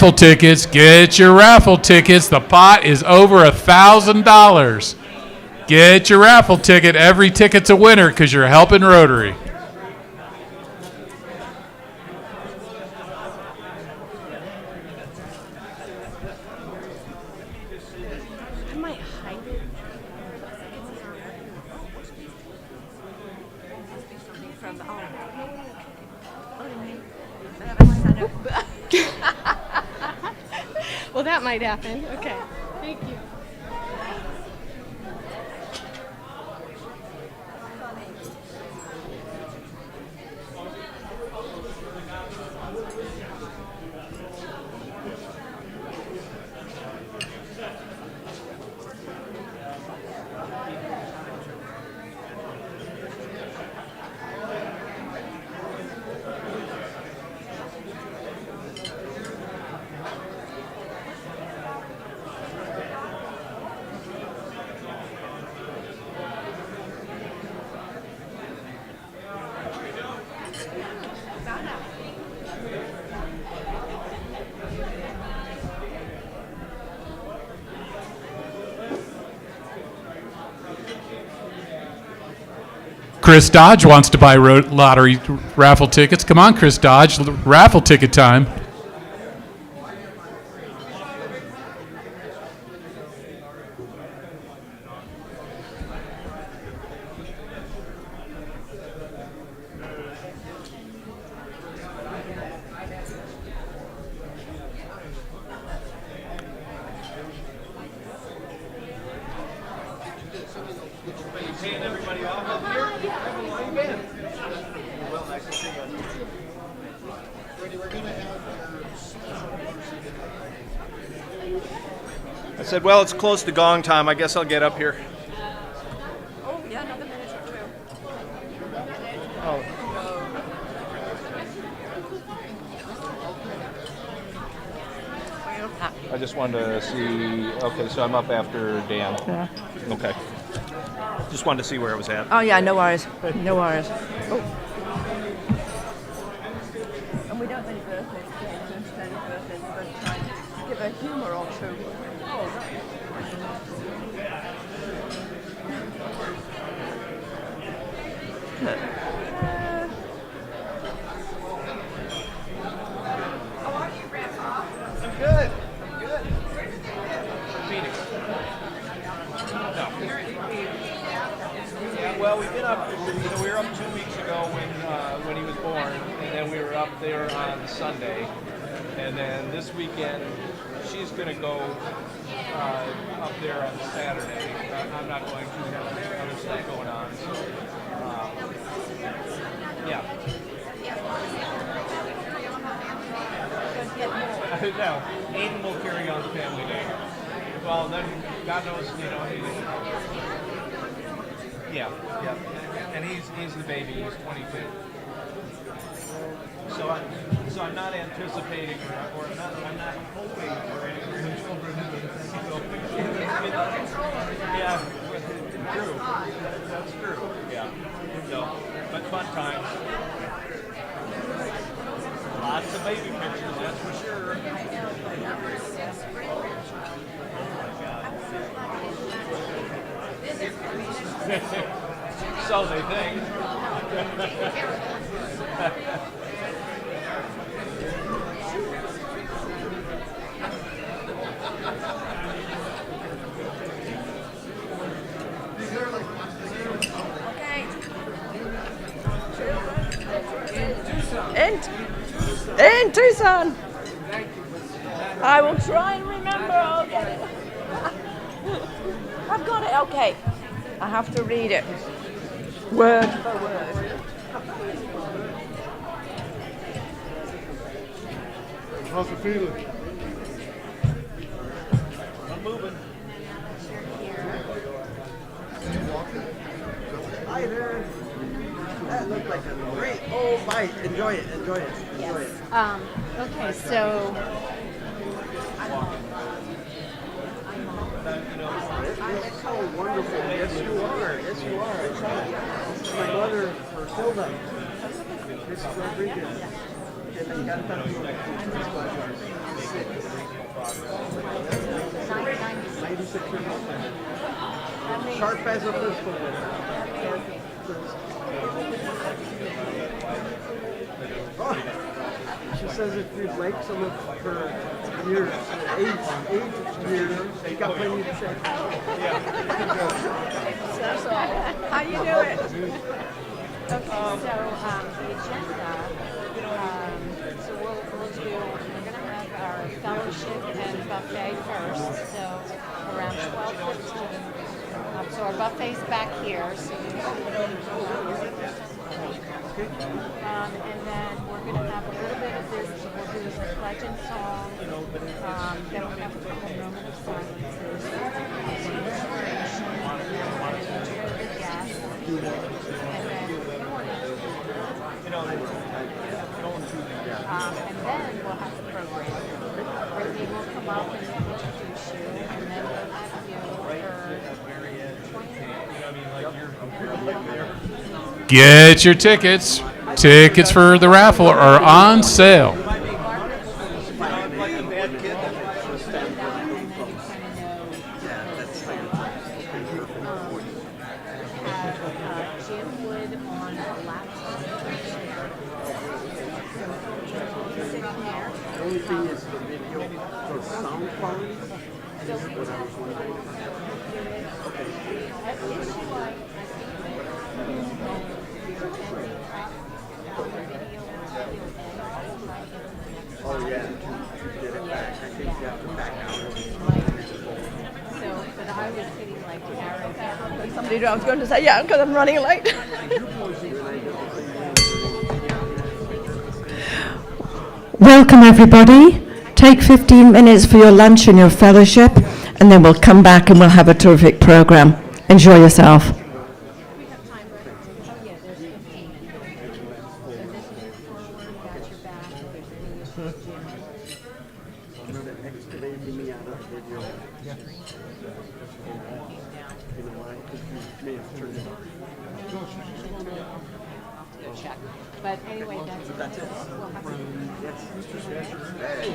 raffle tickets. Get your raffle tickets. The pot is over $1,000. Get your raffle ticket. Every ticket's a winner because you're helping Rotary. Well, that might happen. Okay. Thank you. Chris Dodge wants to buy lottery raffle tickets. Come on, Chris Dodge, raffle ticket time. I said, well, it's close to gong time. I guess I'll get up here. Oh, yeah, another minute or two. Oh. I just wanted to see. Okay, so I'm up after Dan. Yeah. Okay. Just wanted to see where I was at. Oh yeah, no worries. No worries. Oh. And we don't have any birthdays today. We don't have any birthdays. We're going to try and give a humour or two. I'm good. Phoenix. No. Yeah, well, we've been up. We were up 2 weeks ago when he was born, and then we were up there on Sunday, and then this weekend she's going to go up there on Saturday. I'm not going to have other stuff going on. So, yeah. No, Aiden will carry on the family name. Well, then God knows, yeah. And he's the baby. He's 22. So I'm not anticipating or I'm not hoping for any grandchildren. Yeah, true. That's true. Yeah. So, but fun times. Lots of baby pictures, that's for sure. So they think. In Tucson. I will try and remember. I'll get it. I've got it. Okay. I have to read it word for word. How's it feeling? I'm moving. Hi there. That looked like a great old bite. Enjoy it. Yes. Okay, so It's so wonderful. Yes, you are. I tried. My mother, Hilda. This is Rodriguez. Sharp as a pistol. She says if you'd like some of her years, eight years, she got plenty to say. That's all. How you do it? Okay, so the agenda, so we're going to have our fellowship and buffet first, so around 12:15. So our buffet's back here, so you and then we're going to have a little bit of this, we'll do the pledge and song, then we'll have a couple moment of silences, inspiration, and then the guests, and then we'll have the program. Brittany will come up and introduce you, and then we'll have you for 20 minutes. Get your tickets. Tickets for the raffle are on sale. Jim Wood on a laptop. The only thing is the video, the sound quality. Is what I was wondering. Oh yeah, to get it back. I think you have to back out. So, but I was sitting like Karen. Somebody knew I was going to say, yeah, because I'm running late. Welcome, everybody. Take 15 minutes for your lunch and your fellowship, and then we'll come back and we'll have a terrific program. Enjoy yourself. We have time for it. Oh yeah, there's 15 minutes. So this is forward, got your back. There's any issues, Jim. Remember excavating me out of the video. Yeah. You know why? Because you may have turned it on. Check. But anyway, that's it. We'll have to. Hey.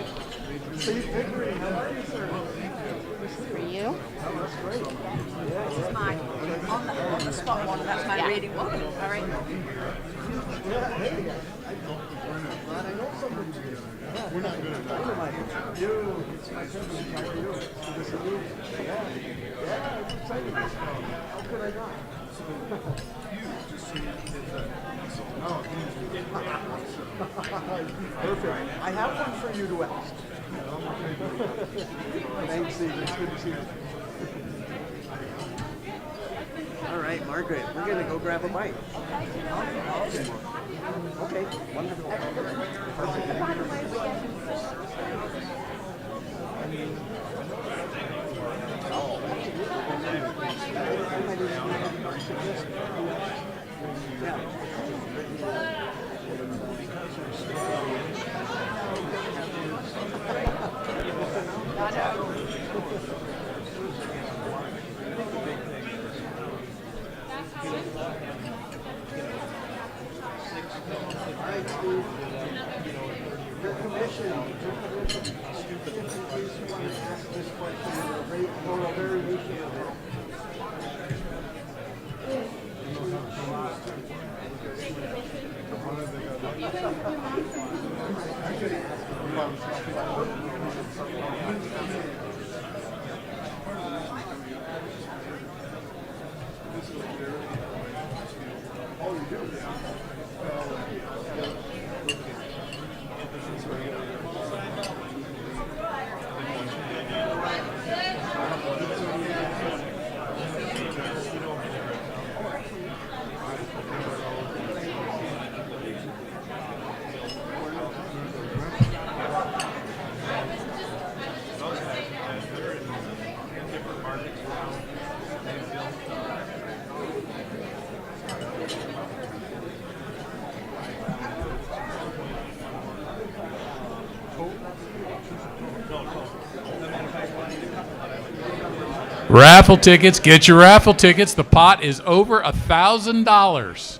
For you. This is my on the spot one. That's my reading one. All right. We're not good at that. You, it's my cousin, how are you? This is you. Yeah, it's exciting. How could I not? Perfect. I have one for you to ask. Thanks, Steve. It's good to see you. All right, Margaret, we're going to go grab a bite. Okay, wonderful. Your commission, in case you want to ask this question or a variation of it. Raffle tickets. Get your raffle tickets. The pot is over $1,000.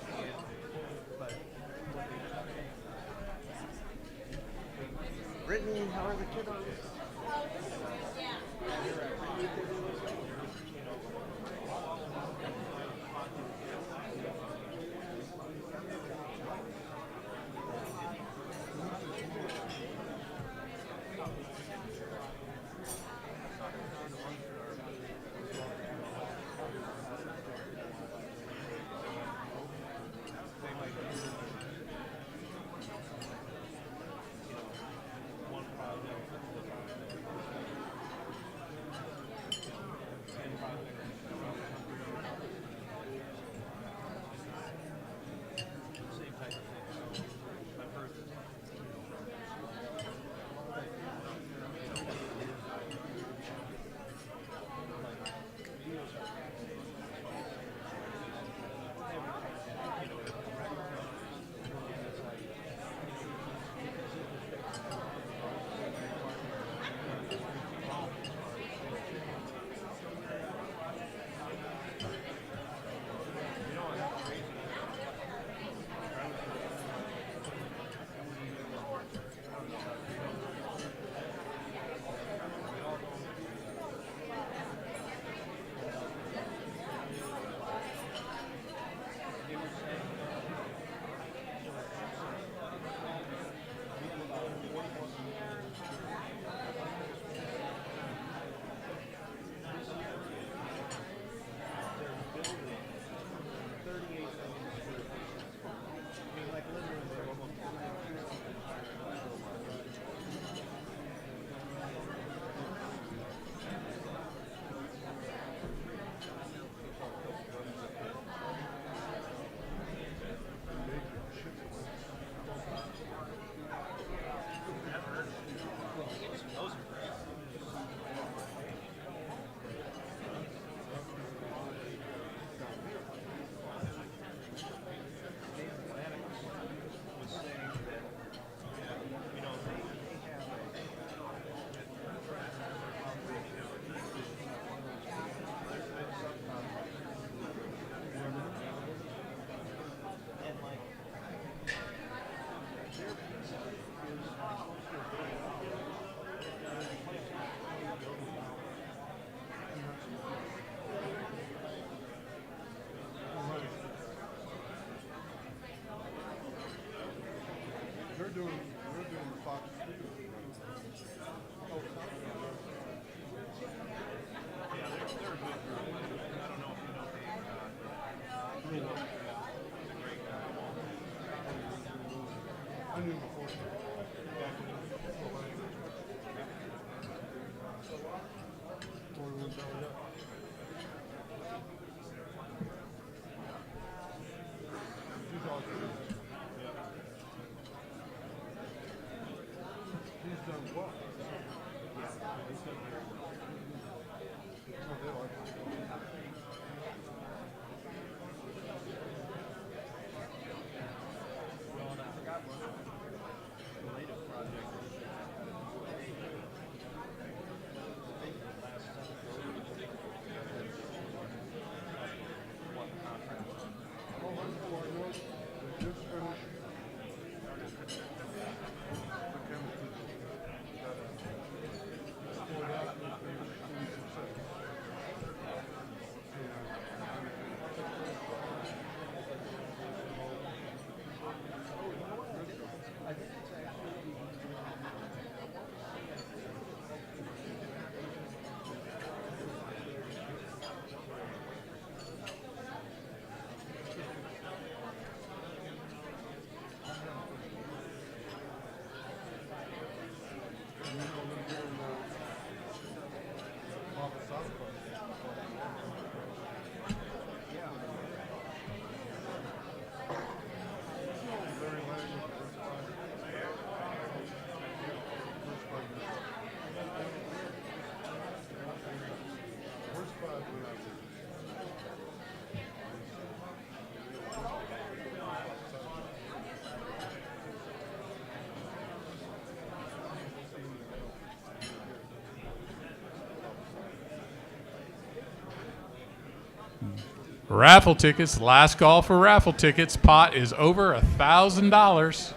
Raffle tickets. Last call for raffle tickets. Pot is over $1,000.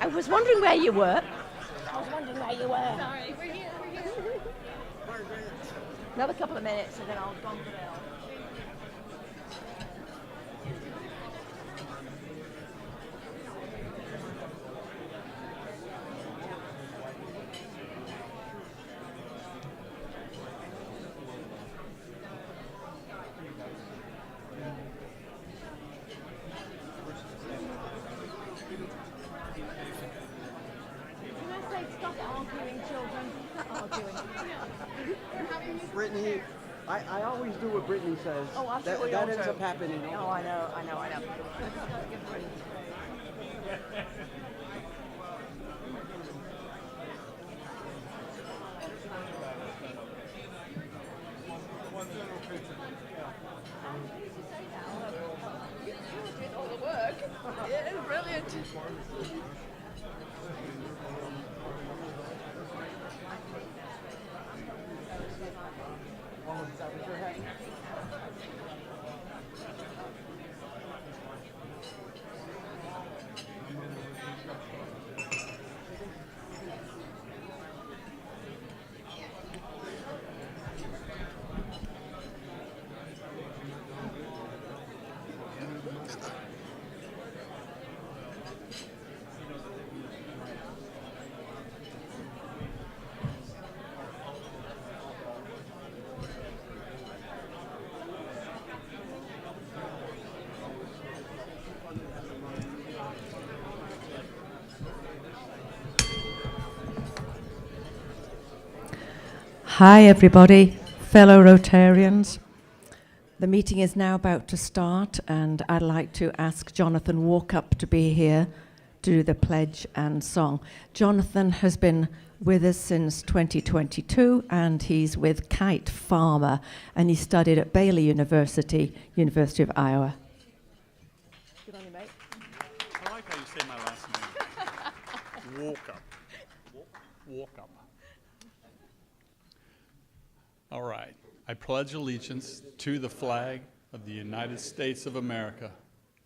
I was wondering where you were. Sorry, we're here. Another couple of minutes and then I'll go on the bell. Can I say stop arguing, children? Arguing. Brittany, I always do what Brittany says. Oh, I'm sure that we that all ends do. up happening. Oh, I know. Hi, everybody, fellow Rotarians. The meeting is now about to start, and I'd like to ask Jonathan Walkup to be here to do the pledge and song. Jonathan has been with us since 2022, and he's with Kite Farmer, and he studied at Baylor University, University of Iowa. Good on you, mate. I like how you say my last name. Walk up. Walk up. All right. I pledge allegiance to the flag of the United States of America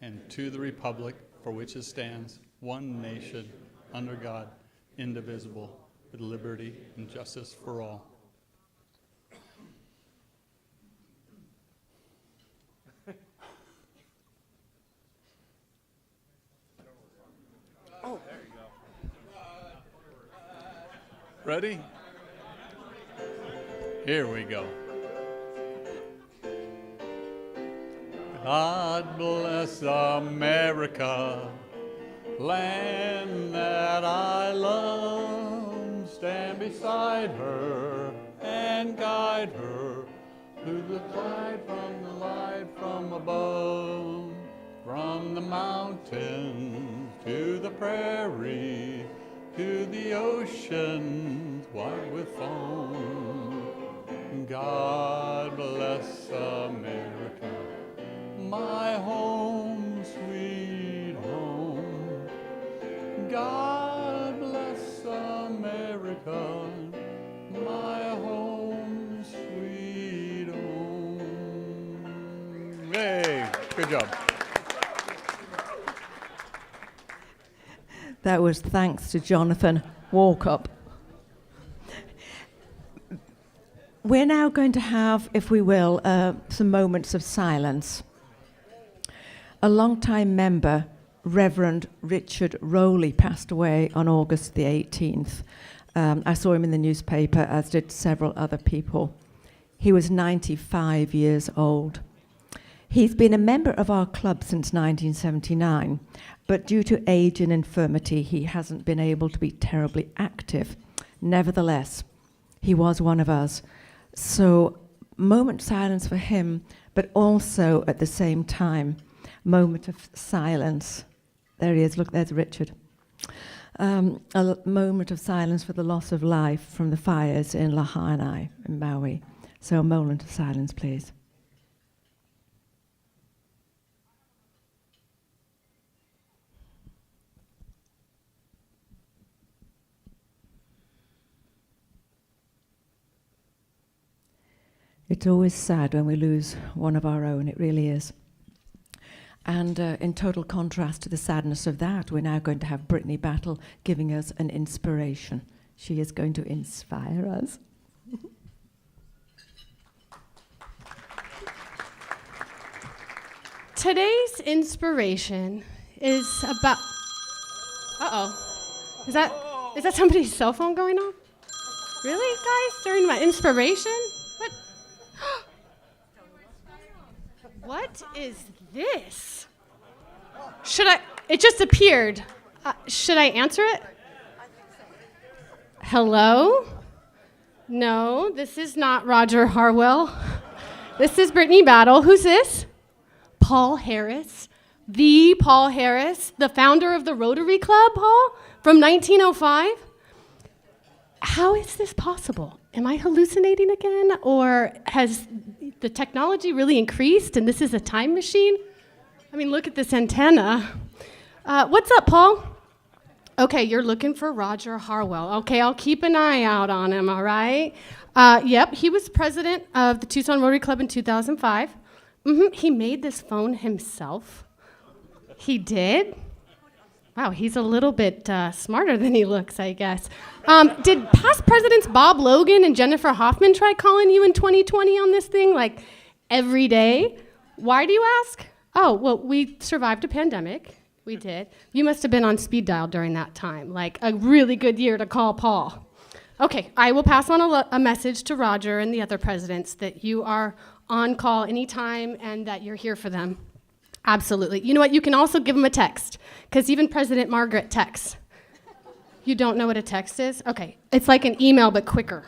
and to the republic for which it stands, one nation, under God, indivisible, with liberty and justice for all. Oh, there you go. Ready? Here we go. God bless America, land that I love. Stand beside her and guide her to the tide from the light from above. From the mountains to the prairie, to the ocean white with foam. God bless America, my home, sweet home. God bless America, my home, sweet home. Hey, good job. That was thanks to Jonathan Walkup. We're now going to have, if we will, some moments of silence. A long-time member, Reverend Richard Rowley, passed away on August the 18th. I saw him in the newspaper, as did several other people. He was 95 years old. He's been a member of our club since 1979, but due to age and infirmity, he hasn't been able to be terribly active. Nevertheless, he was one of us. So, moment of silence for him, but also at the same time, moment of silence. There he is, look, there's Richard. A moment of silence for the loss of life from the fires in Lahainai in Maui. So a moment of silence, please. It's always sad when we lose one of our own, it really is. And in total contrast to the sadness of that, we're now going to have Brittany Battle giving us an inspiration. She is going to inspire us. Today's inspiration is about... Uh-oh. Is that somebody's cell phone going off? Really, guys? During my inspiration? What? What is this? It just appeared. Should I answer it? Hello? No, this is not Roger Harwell. This is Brittany Battle. Who's this? Paul Harris. The Paul Harris, the founder of the Rotary Club, Paul, from 1905. How is this possible? Am I hallucinating again? Or has the technology really increased and this is a time machine? I mean, look at this antenna. What's up, Paul? Okay, you're looking for Roger Harwell. Okay, I'll keep an eye out on him, all right? Yep, he was president of the Tucson Rotary Club in 2005. He made this phone himself. He did? Wow, he's a little bit smarter than he looks, I guess. Did past presidents Bob Logan and Jennifer Hoffman try calling you in 2020 on this thing, like every day? Why do you ask? Oh, well, we survived a pandemic. We did. You must have been on speed dial during that time, like a really good year to call Paul. Okay, I will pass on a message to Roger and the other presidents that you are on call anytime and that you're here for them. Absolutely. You know what? You can also give them a text, because even President Margaret texts. You don't know what a text is? Okay. It's like an email, but quicker.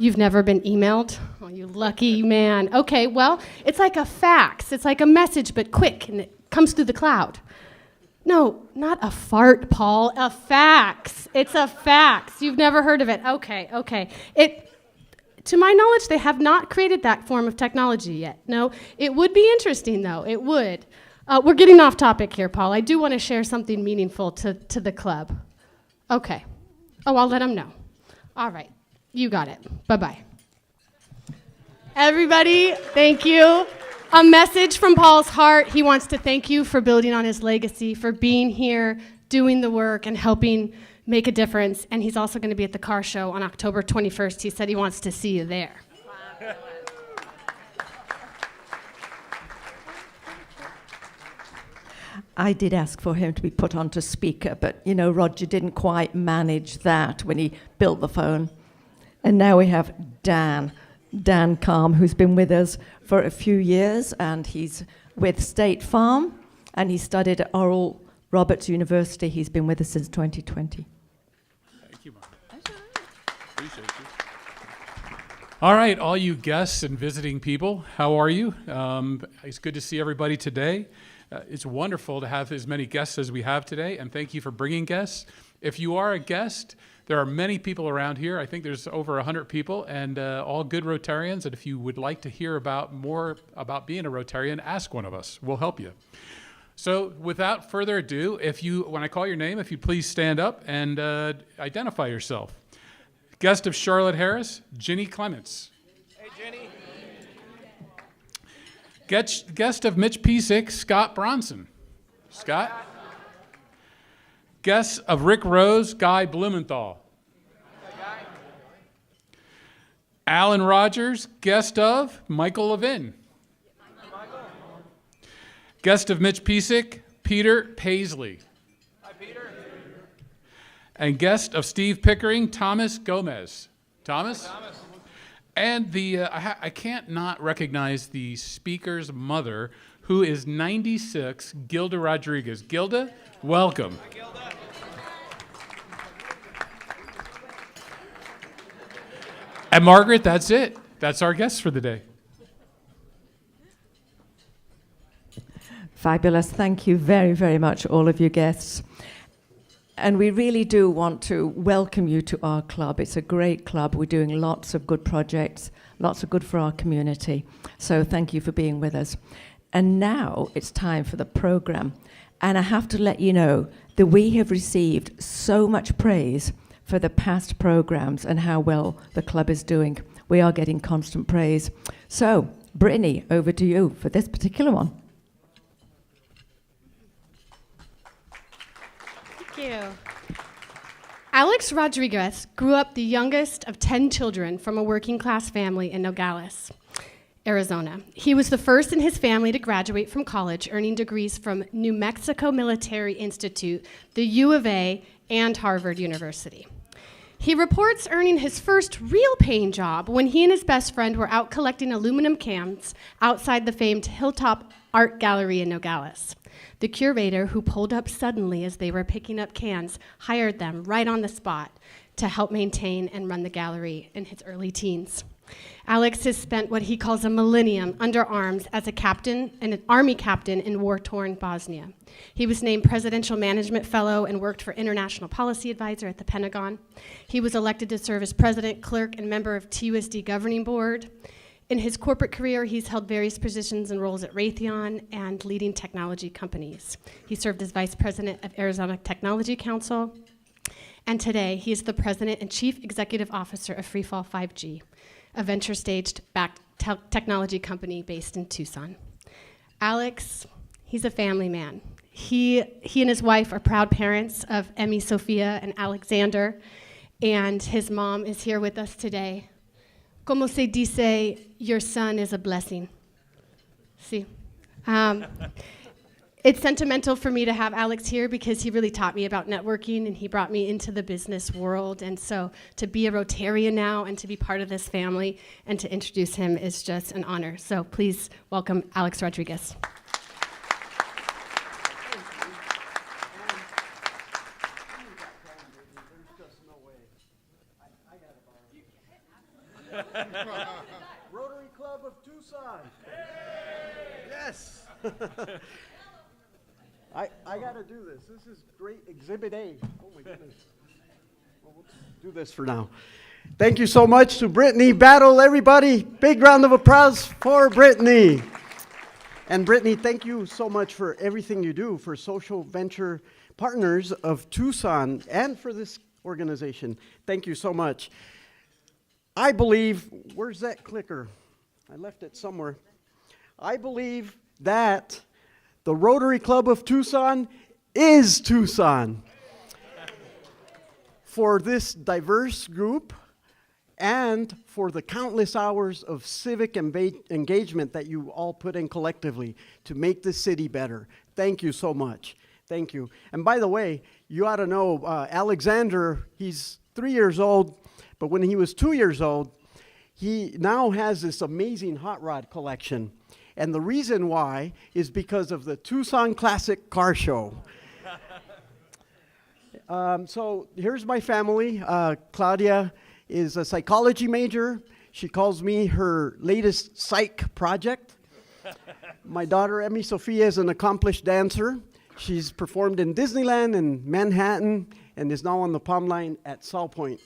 You've never been emailed? Oh, you lucky man. Okay, well, it's like a fax. It's like a message, but quick, and it comes through the cloud. No, not a fart, Paul. A fax. It's a fax. You've never heard of it. Okay. To my knowledge, they have not created that form of technology yet. No, it would be interesting, though. It would. We're getting off topic here, Paul. I do want to share something meaningful to the club. Okay. Oh, I'll let them know. All right. You got it. Bye-bye. Everybody, thank you. A message from Paul's heart. He wants to thank you for building on his legacy, for being here, doing the work, and helping make a difference. And he's also going to be at the car show on October 21st. He said he wants to see you there. I did ask for him to be put onto speaker, but, Roger didn't quite manage that when he built the phone. And now we have Dan Calm, who's been with us for a few years, and he's with State Farm, and he studied at Oral Roberts University. He's been with us since 2020. Thank you, Mark. Appreciate you. All right, all you guests and visiting people, how are you? It's good to see everybody today. It's wonderful to have as many guests as we have today, and thank you for bringing guests. If you are a guest, there are many people around here. I think there's over 100 people, and all good Rotarians. And if you would like to hear more about being a Rotarian, ask one of us. We'll help you. So without further ado, when I call your name, if you please stand up and identify yourself. Guest of Charlotte Harris, Ginny Clements. Hey, Jenny. Guest of Mitch Piesick, Scott Bronson. Scott. Guest of Rick Rose, Guy Blumenthal. Guy. Alan Rogers, guest of Michael Levin. Michael. Guest of Mitch Piesick, Peter Paisley. Hi, Peter. And guest of Steve Pickering, Thomas Gomez. Thomas? Thomas. And I can't not recognize the speaker's mother, who is 96, Gilda Rodriguez. Gilda, welcome. Hi, Gilda. And Margaret, that's it. That's our guests for the day. Fabulous. Thank you very, very much, all of you guests. And we really do want to welcome you to our club. It's a great club. We're doing lots of good projects, lots of good for our community. So thank you for being with us. And now it's time for the program. And I have to let you know that we have received so much praise for the past programs and how well the club is doing. We are getting constant praise. So, Brittany, over to you for this particular one. Thank you. Alex Rodriguez grew up the youngest of 10 children from a working-class family in Nogales, Arizona. He was the first in his family to graduate from college, earning degrees from New Mexico Military Institute, the U of A, and Harvard University. He reports earning his first real paying job when he and his best friend were out collecting aluminum cans outside the famed Hilltop Art Gallery in Nogales. The curator, who pulled up suddenly as they were picking up cans, hired them right on the spot to help maintain and run the gallery in his early teens. Alex has spent what he calls a millennium under arms as a captain and an army captain in war-torn Bosnia. He was named Presidential Management Fellow and worked for International Policy Advisor at the Pentagon. He was elected to serve as president, clerk, and member of TUSD Governing Board. In his corporate career, he's held various positions and roles at Raytheon and leading technology companies. He served as vice president of Arizona Technology Council. And today, he is the president and chief executive officer of FreeFall 5G, a venture-staged-backed technology company based in Tucson. Alex, he's a family man. He and his wife are proud parents of Emmy, Sophia, and Alexander, and his mom is here with us today. Como se dice, your son is a blessing. See? It's sentimental for me to have Alex here because he really taught me about networking and he brought me into the business world. And so to be a Rotarian now and to be part of this family and to introduce him is just an honor. So please welcome Alex Rodriguez. Rotary Club of Tucson. Yes. I got to do this. This is great Exhibit A. Oh my goodness. Well, we'll do this for now. Thank you so much to Brittany Battle, everybody. Big round of applause for Brittany. And Brittany, thank you so much for everything you do for Social Venture Partners of Tucson and for this organization. Thank you so much. I believe, where's that clicker? I left it somewhere. I believe that the Rotary Club of Tucson is Tucson. For this diverse group and for the countless hours of civic engagement that you all put in collectively to make the city better. Thank you so much. Thank you. And by the way, you ought to know, Alexander, he's 3 years old, but when he was 2 years old, he now has this amazing hot rod collection. And the reason why is because of the Tucson Classic Car Show. So here's my family. Claudia is a psychology major. She calls me her latest psych project. My daughter, Emmy Sophia, is an accomplished dancer. She's performed in Disneyland and Manhattan and is now on the Palm Line at Saw Point.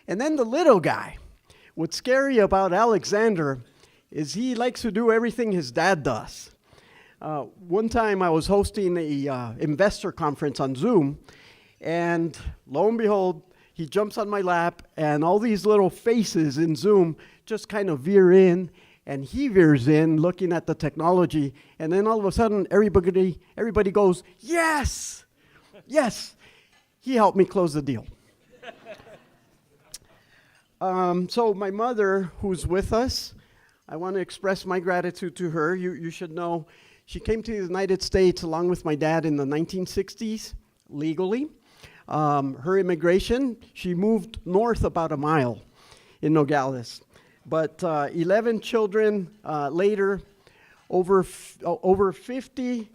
And then the little guy. What's scary about Alexander is he likes to do everything his dad does. One time I was hosting a investor conference on Zoom, and lo and behold, he jumps on my lap, and all these little faces in Zoom just kind of veer in, and he veers in looking at the technology, and then all of a sudden, everybody goes, yes, yes. He helped me close the deal. So my mother, who's with us, I want to express my gratitude to her. You should know, she came to the United States along with my dad in the 1960s, legally. Her immigration, she moved north about a mile in Nogales. But 11 children later, over 50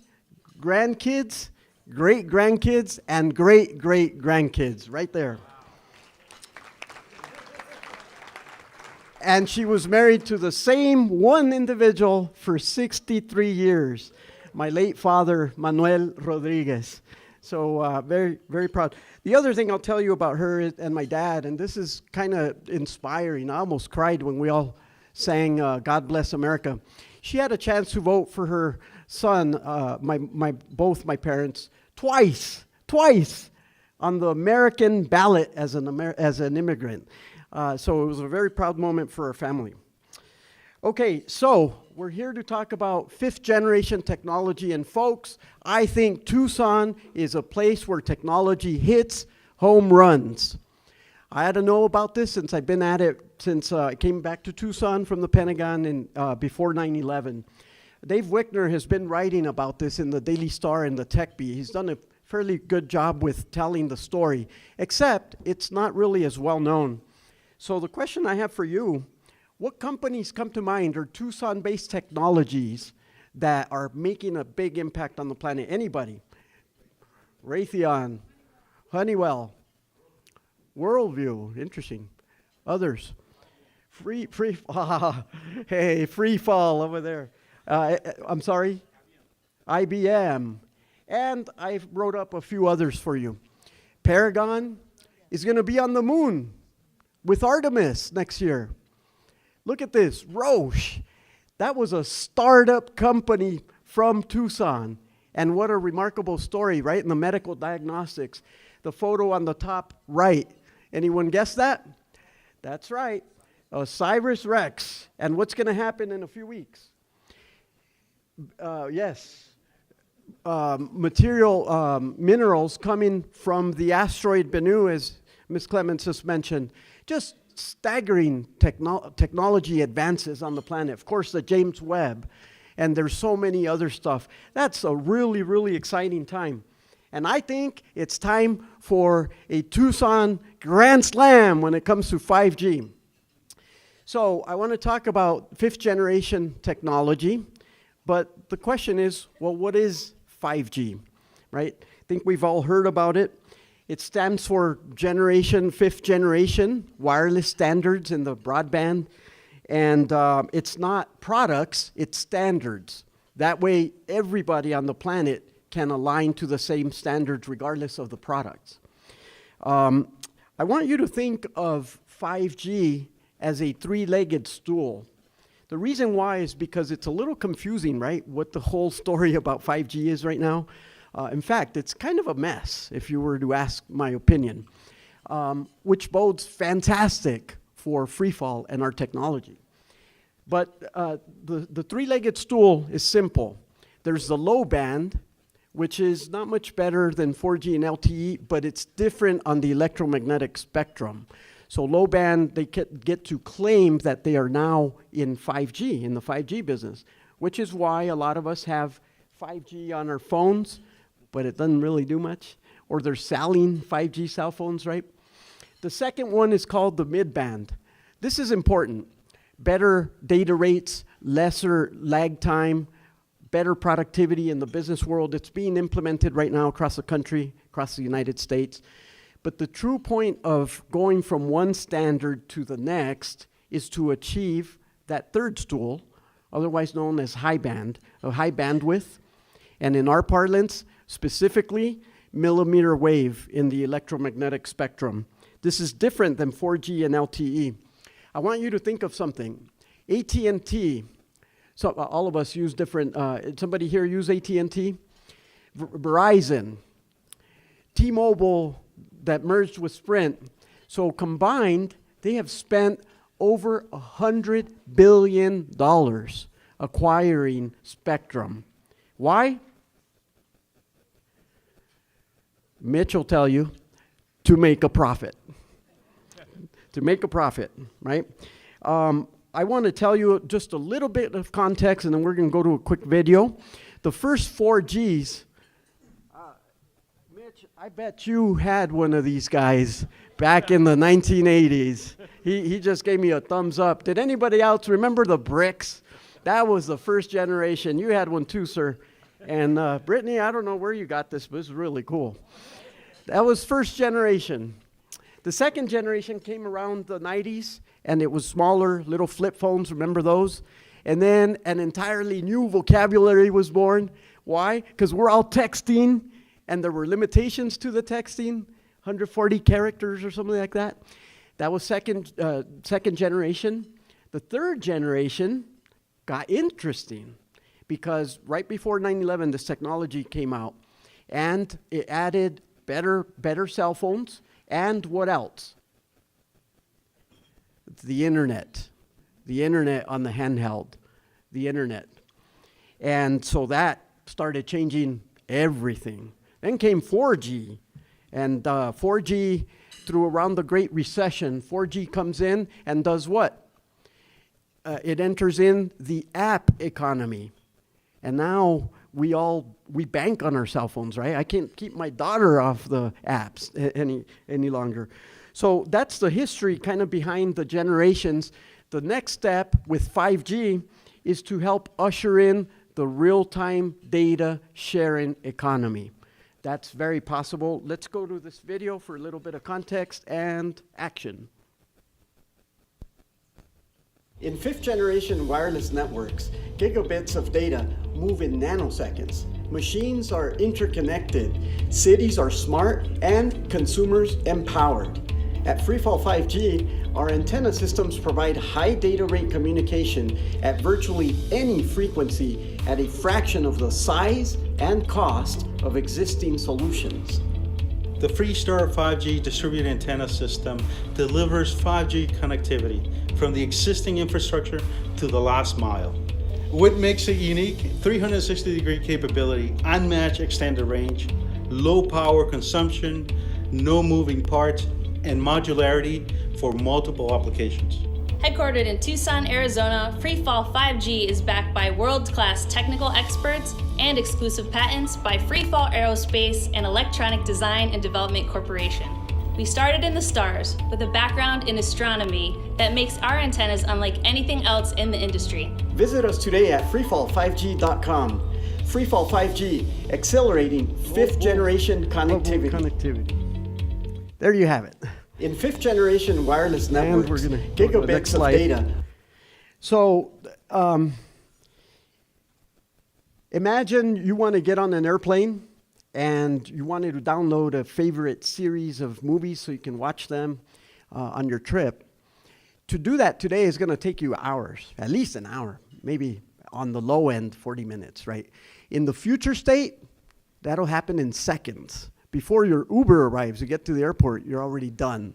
grandkids, great-grandkids, and great-great-grandkids, right there. And she was married to the same one individual for 63 years, my late father, Manuel Rodriguez. So very, very proud. The other thing I'll tell you about her and my dad, and this is kind of inspiring. I almost cried when we all sang God Bless America. She had a chance to vote for her son, both my parents, twice on the American ballot as an immigrant. So it was a very proud moment for our family. Okay, so we're here to talk about fifth generation technology, and folks, I think Tucson is a place where technology hits home runs. I had to know about this since I've been at it since I came back to Tucson from the Pentagon in, before 9/11. Dave Wickner has been writing about this in the Daily Star and the Tech Bee. He's done a fairly good job with telling the story, except it's not really as well known. So the question I have for you, what companies come to mind or Tucson-based technologies that are making a big impact on the planet? Anybody? Raytheon, Honeywell, Worldview, interesting. Others? FreeFall over there. I'm sorry? IBM. And I wrote up a few others for you. Paragon is going to be on the moon with Artemis next year. Look at this, Roche. That was a startup company from Tucson. And what a remarkable story, right? In the medical diagnostics. The photo on the top right. Anyone guess that? That's right. Osiris Rex. And what's going to happen in a few weeks? Minerals coming from the asteroid Bennu, as Ms. Clements just mentioned. Just staggering technology advances on the planet. Of course, the James Webb, and there's so many other stuff. That's a really, really exciting time. And I think it's time for a Tucson Grand Slam when it comes to 5G. So I want to talk about fifth generation technology, but the question is, well, what is 5G, right? I think we've all heard about it. It stands for fifth generation wireless standards in the broadband. And it's not products, it's standards. That way, everybody on the planet can align to the same standards regardless of the products. I want you to think of 5G as a three-legged stool. The reason why is because it's a little confusing, right? What the whole story about 5G is right now. In fact, it's kind of a mess, if you were to ask my opinion, which bodes fantastic for FreeFall and our technology. But the three-legged stool is simple. There's the low band, which is not much better than 4G and LTE, but it's different on the electromagnetic spectrum. So low band, they get to claim that they are now in 5G, in the 5G business, which is why a lot of us have 5G on our phones, but it doesn't really do much. Or they're selling 5G cell phones, right? The second one is called the mid-band. This is important. Better data rates, lesser lag time, better productivity in the business world. It's being implemented right now across the country, across the United States. But the true point of going from one standard to the next is to achieve that third stool, otherwise known as high band, or high bandwidth. And in our parlance, specifically, millimeter wave in the electromagnetic spectrum. This is different than 4G and LTE. I want you to think of something. AT&T, so all of us use different, somebody here use AT&T? Verizon, T-Mobile that merged with Sprint. So combined, they have spent over $100 billion acquiring spectrum. Why? Mitch will tell you, to make a profit. To make a profit, right? I want to tell you just a little bit of context, and then we're going to go to a quick video. The first 4Gs, Mitch, I bet you had one of these guys back in the 1980s. He just gave me a thumbs up. Did anybody else remember the bricks? That was the first generation. You had one too, sir. And Brittany, I don't know where you got this, but it's really cool. That was first generation. The second generation came around the 90s, and it was smaller, little flip phones, remember those? And then an entirely new vocabulary was born. Why? Because we're all texting, and there were limitations to the texting, 140 characters or something like that. That was second generation. The third generation got interesting, because right before 9/11, this technology came out, and it added better cell phones, and what else? The internet on the handheld, the internet. And so that started changing everything. Then came 4G, and 4G, through around the Great Recession, 4G comes in and does what? It enters in the app economy. And now we bank on our cell phones, right? I can't keep my daughter off the apps any longer. So that's the history kind of behind the generations. The next step with 5G is to help usher in the real-time data sharing economy. That's very possible. Let's go to this video for a little bit of context and action. In fifth generation wireless networks, gigabits of data move in nanoseconds. Machines are interconnected, cities are smart, and consumers empowered. At FreeFall 5G, our antenna systems provide high data rate communication at virtually any frequency at a fraction of the size and cost of existing solutions. The Freestar 5G distributed antenna system delivers 5G connectivity from the existing infrastructure to the last mile. What makes it unique? 360-degree capability, unmatched extended range, low power consumption, no moving parts, and modularity for multiple applications. Headquartered in Tucson, Arizona, FreeFall 5G is backed by world-class technical experts and exclusive patents by FreeFall Aerospace and Electronic Design and Development Corporation. We started in the stars with a background in astronomy that makes our antennas unlike anything else in the industry. Visit us today at freefall5g.com. FreeFall 5G, accelerating fifth generation connectivity. there you have it. In fifth generation wireless networks, we're gonna go to the next gigabits of slide. data. So imagine you want to get on an airplane and you wanted to download a favorite series of movies so you can watch them on your trip. To do that today is going to take you hours, at least an hour, maybe on the low end, 40 minutes, right? In the future state, that'll happen in seconds. Before your Uber arrives, you get to the airport, you're already done.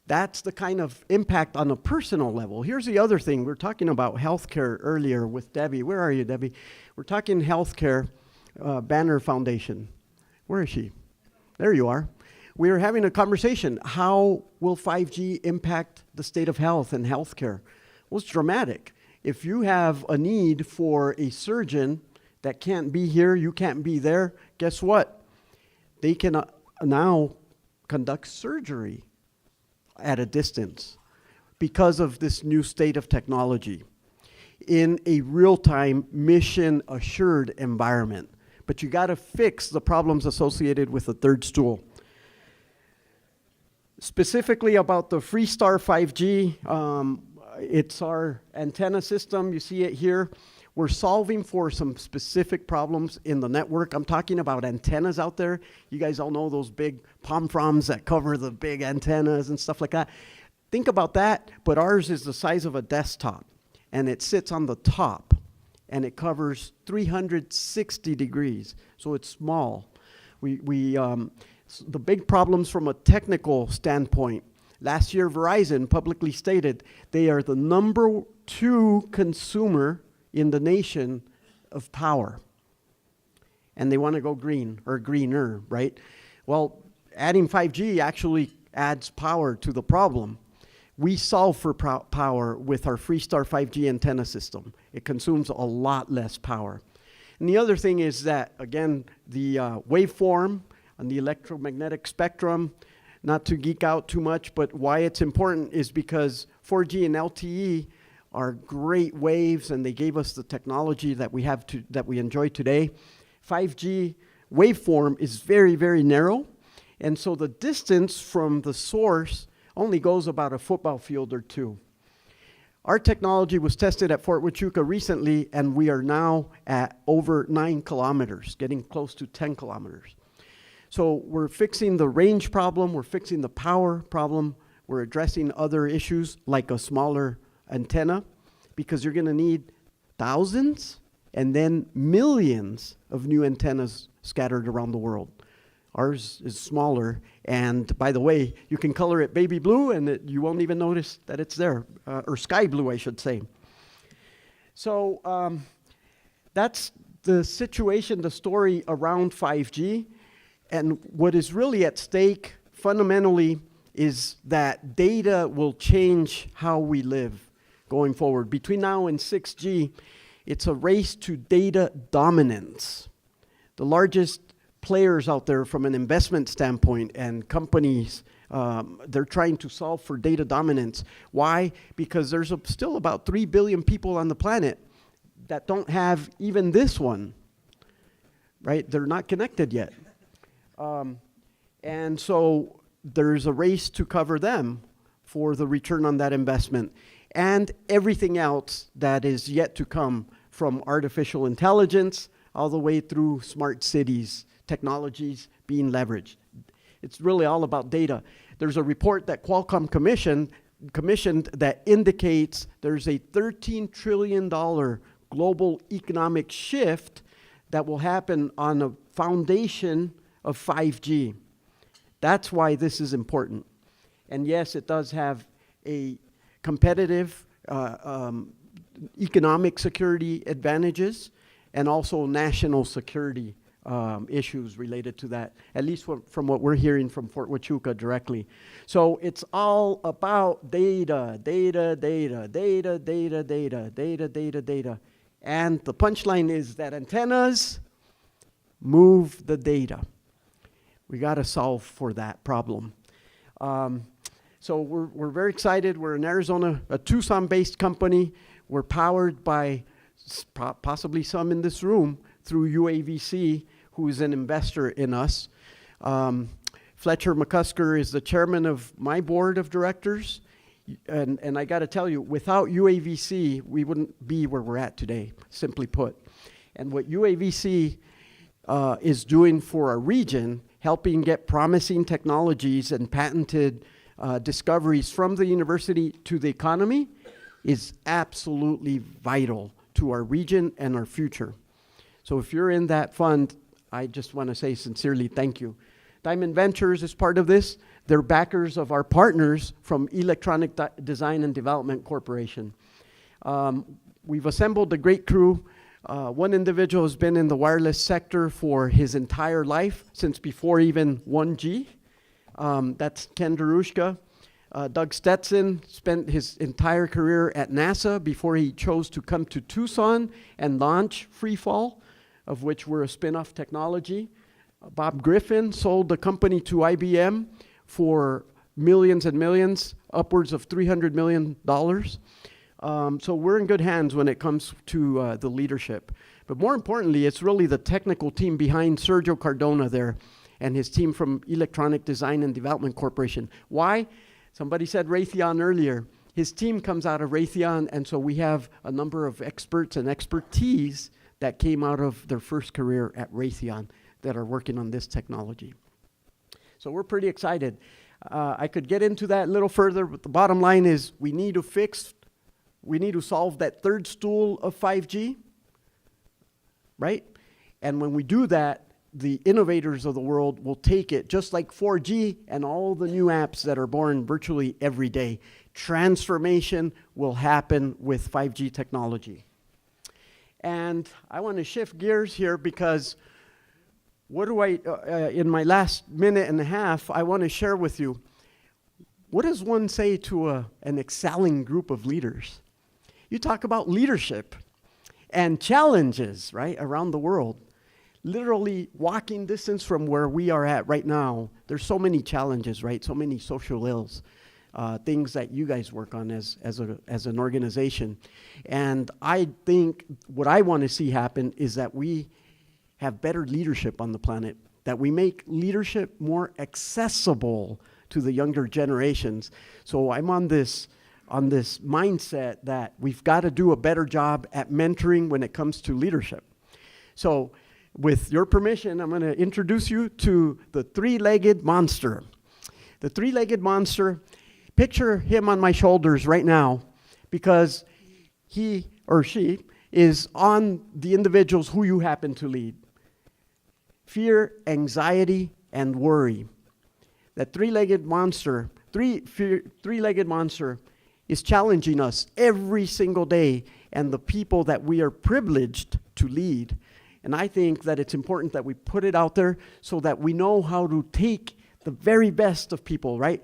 That's the kind of impact on a personal level. Here's the other thing. We were talking about healthcare earlier with Debbie. Where are you, Debbie? We're talking healthcare, Banner Foundation. Where is she? There you are. We were having a conversation. How will 5G impact the state of health and healthcare? Well, it's dramatic. If you have a need for a surgeon that can't be here, you can't be there, guess what? They can now conduct surgery at a distance because of this new state of technology in a real-time, mission-assured environment. But you got to fix the problems associated with the third stool. Specifically about the FreeStar 5G, it's our antenna system. You see it here. We're solving for some specific problems in the network. I'm talking about antennas out there. You guys all know those big pom-froms that cover the big antennas and stuff like that. Think about that, but ours is the size of a desktop, and it sits on the top, and it covers 360 degrees, so it's small. The big problems from a technical standpoint, last year Verizon publicly stated they are the number 2 consumer in the nation of power. And they want to go green or greener, right? Well, adding 5G actually adds power to the problem. We solve for power with our FreeStar 5G antenna system. It consumes a lot less power. And the other thing is that, again, the waveform and the electromagnetic spectrum, not to geek out too much, but why it's important is because 4G and LTE are great waves, and they gave us the technology that we have that we enjoy today. 5G waveform is very, very narrow, and so the distance from the source only goes about a football field or 2. Our technology was tested at Fort Huachuca recently, and we are now at over 9 kilometers, getting close to 10 kilometers. So we're fixing the range problem, we're fixing the power problem, we're addressing other issues like a smaller antenna, because you're going to need thousands and then millions of new antennas scattered around the world. Ours is smaller, and by the way, you can color it baby blue and you won't even notice that it's there, or sky blue, I should say. So that's the situation, the story around 5G, and what is really at stake fundamentally is that data will change how we live going forward. Between now and 6G, it's a race to data dominance. The largest players out there from an investment standpoint and companies, they're trying to solve for data dominance. Why? Because there's still about 3 billion people on the planet that don't have even this one, right? They're not connected yet. And so there's a race to cover them for the return on that investment and everything else that is yet to come, from artificial intelligence all the way through smart cities, technologies being leveraged. It's really all about data. There's a report that Qualcomm commissioned that indicates there's a $13 trillion global economic shift that will happen on a foundation of 5G. That's why this is important. And yes, it does have a competitive economic security advantages and also national security issues related to that, at least from what we're hearing from Fort Huachuca directly. So it's all about data, data, data, data, data, data, data, data, data. And the punchline is that antennas move the data. We got to solve for that problem. So we're very excited. We're in Arizona, a Tucson-based company. We're powered by possibly some in this room through UAVC, who is an investor in us. Fletcher McCusker is the chairman of my board of directors. And I got to tell you, without UAVC, we wouldn't be where we're at today, simply put. And what UAVC is doing for our region, helping get promising technologies and patented discoveries from the university to the economy, is absolutely vital to our region and our future. So if you're in that fund, I just want to say sincerely thank you. Diamond Ventures is part of this. They're backers of our partners from Electronic Design and Development Corporation. We've assembled a great crew. One individual has been in the wireless sector for his entire life, since before even 1G. That's Ken Darushka. Doug Stetson spent his entire career at NASA before he chose to come to Tucson and launch FreeFall, of which we're a spin-off technology. Bob Griffin sold the company to IBM for millions and millions, upwards of $300 million. So we're in good hands when it comes to the leadership. But more importantly, it's really the technical team behind Sergio Cardona there and his team from Electronic Design and Development Corporation. Why? Somebody said Raytheon earlier. His team comes out of Raytheon, and so we have a number of experts and expertise that came out of their first career at Raytheon that are working on this technology. So we're pretty excited. I could get into that a little further, but the bottom line is we need to solve that third stool of 5G, right? And when we do that, the innovators of the world will take it, just like 4G and all the new apps that are born virtually every day. Transformation will happen with 5G technology. And I want to shift gears here because what do in my last minute and a half, I want to share with you, what does one say to an excelling group of leaders? You talk about leadership and challenges, right, around the world. Literally walking distance from where we are at right now, there's so many challenges, right? So many social ills, things that you guys work on as an organization. And I think what I want to see happen is that we have better leadership on the planet, that we make leadership more accessible to the younger generations. So I'm on this mindset that we've got to do a better job at mentoring when it comes to leadership. So with your permission, I'm going to introduce you to the three-legged monster. The three-legged monster, picture him on my shoulders right now, because he or she is on the individuals who you happen to lead. Fear, anxiety, and worry. That three-legged monster is challenging us every single day, and the people that we are privileged to lead. And I think that it's important that we put it out there so that we know how to take the very best of people, right?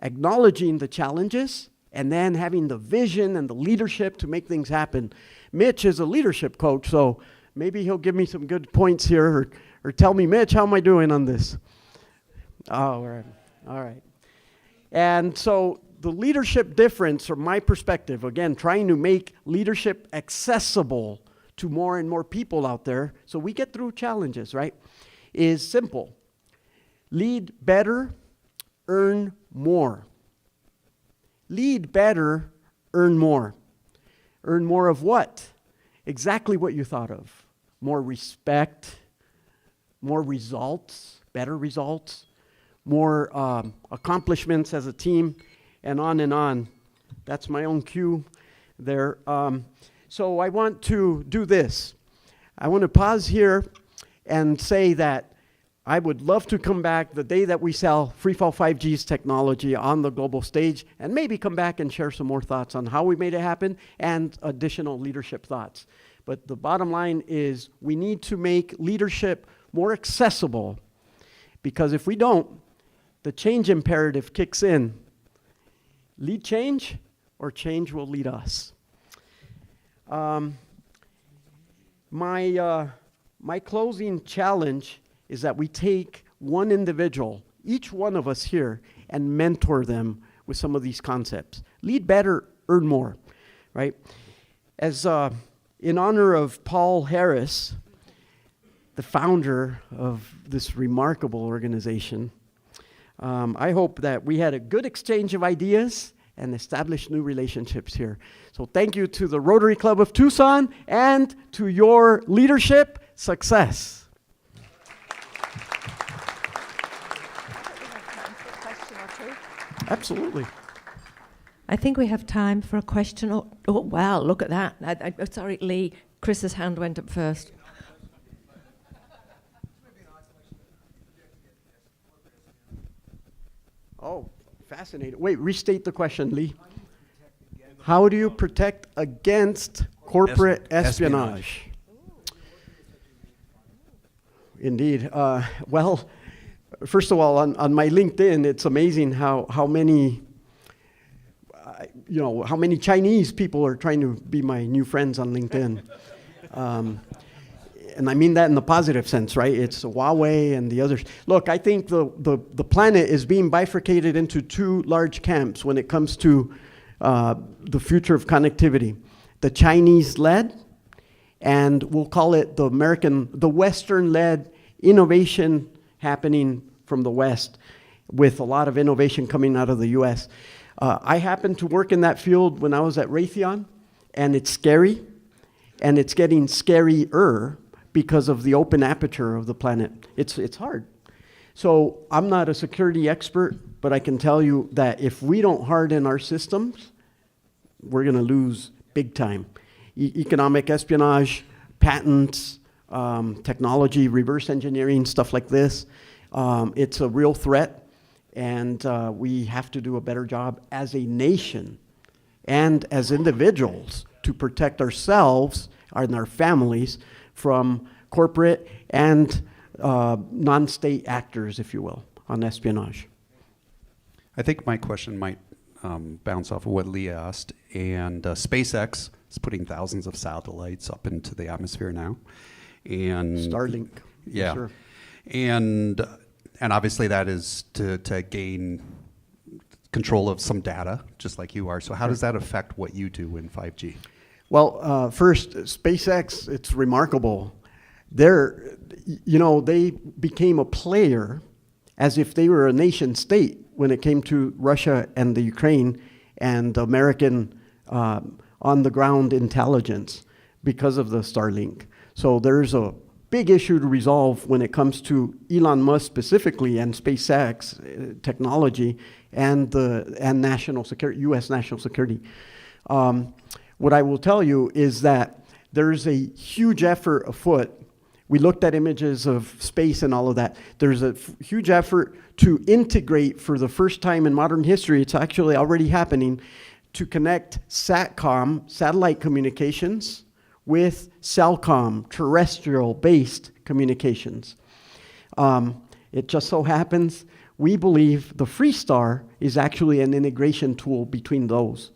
Acknowledging the challenges and then having the vision and the leadership to make things happen. Mitch is a leadership coach, so maybe he'll give me some good points here or tell me, Mitch, how am I doing on this? Oh, all right. And so the leadership difference, from my perspective, again, trying to make leadership accessible to more and more people out there so we get through challenges, right, is simple. Lead better, earn more. Lead better, earn more. Earn more of what? Exactly what you thought of. More respect, more results, better results, more accomplishments as a team, and on and on. That's my own cue there. So I want to do this. I want to pause here and say that I would love to come back the day that we sell FreeFall 5G's technology on the global stage, and maybe come back and share some more thoughts on how we made it happen and additional leadership thoughts. But the bottom line is we need to make leadership more accessible, because if we don't, the change imperative kicks in. Lead change, or change will lead us. My closing challenge is that we take one individual, each one of us here, and mentor them with some of these concepts. Lead better, earn more, right? As in honor of Paul Harris, the founder of this remarkable organization, I hope that we had a good exchange of ideas and established new relationships here. So thank you to the Rotary Club of Tucson and to your leadership. Success. Absolutely. I think we have time for a question. Oh, wow, look at that. Sorry, Lee. Chris's hand went up first. Oh, fascinating. Wait, restate the question, Lee. How do you protect against corporate espionage? Indeed. Well, first of all, on my LinkedIn, it's amazing how many, how many Chinese people are trying to be my new friends on LinkedIn. And I mean that in the positive sense, right? It's Huawei and the others. Look, I think the planet is being bifurcated into two large camps when it comes to the future of connectivity. The Chinese-led, and we'll call it the Western-led innovation happening from the West, with a lot of innovation coming out of the US. I happened to work in that field when I was at Raytheon, and it's scary, and it's getting scarier because of the open aperture of the planet. It's hard. So I'm not a security expert, but I can tell you that if we don't harden our systems, we're going to lose big time. Economic espionage, patents, technology, reverse engineering, stuff like this. It's a real threat, and we have to do a better job as a nation and as individuals to protect ourselves and our families from corporate and non-state actors, if you will, on espionage. I think my question might bounce off of what Lee asked. And SpaceX is putting thousands of satellites up into the atmosphere now. And Starlink. Yeah. Sure. And obviously that is to gain control of some data, just like you are. So how does that affect what you do in 5G? Well, first, SpaceX, it's remarkable. They became a player as if they were a nation state when it came to Russia and the Ukraine and American on-the-ground intelligence because of the Starlink. So there's a big issue to resolve when it comes to Elon Musk specifically and SpaceX technology and national security, U.S. national security. What I will tell you is that there's a huge effort afoot. We looked at images of space and all of that. There's a huge effort to integrate for the first time in modern history, it's actually already happening, to connect SATCOM, satellite communications, with CELCOM, terrestrial-based communications. It just so happens we believe the FreeStar is actually an integration tool between those.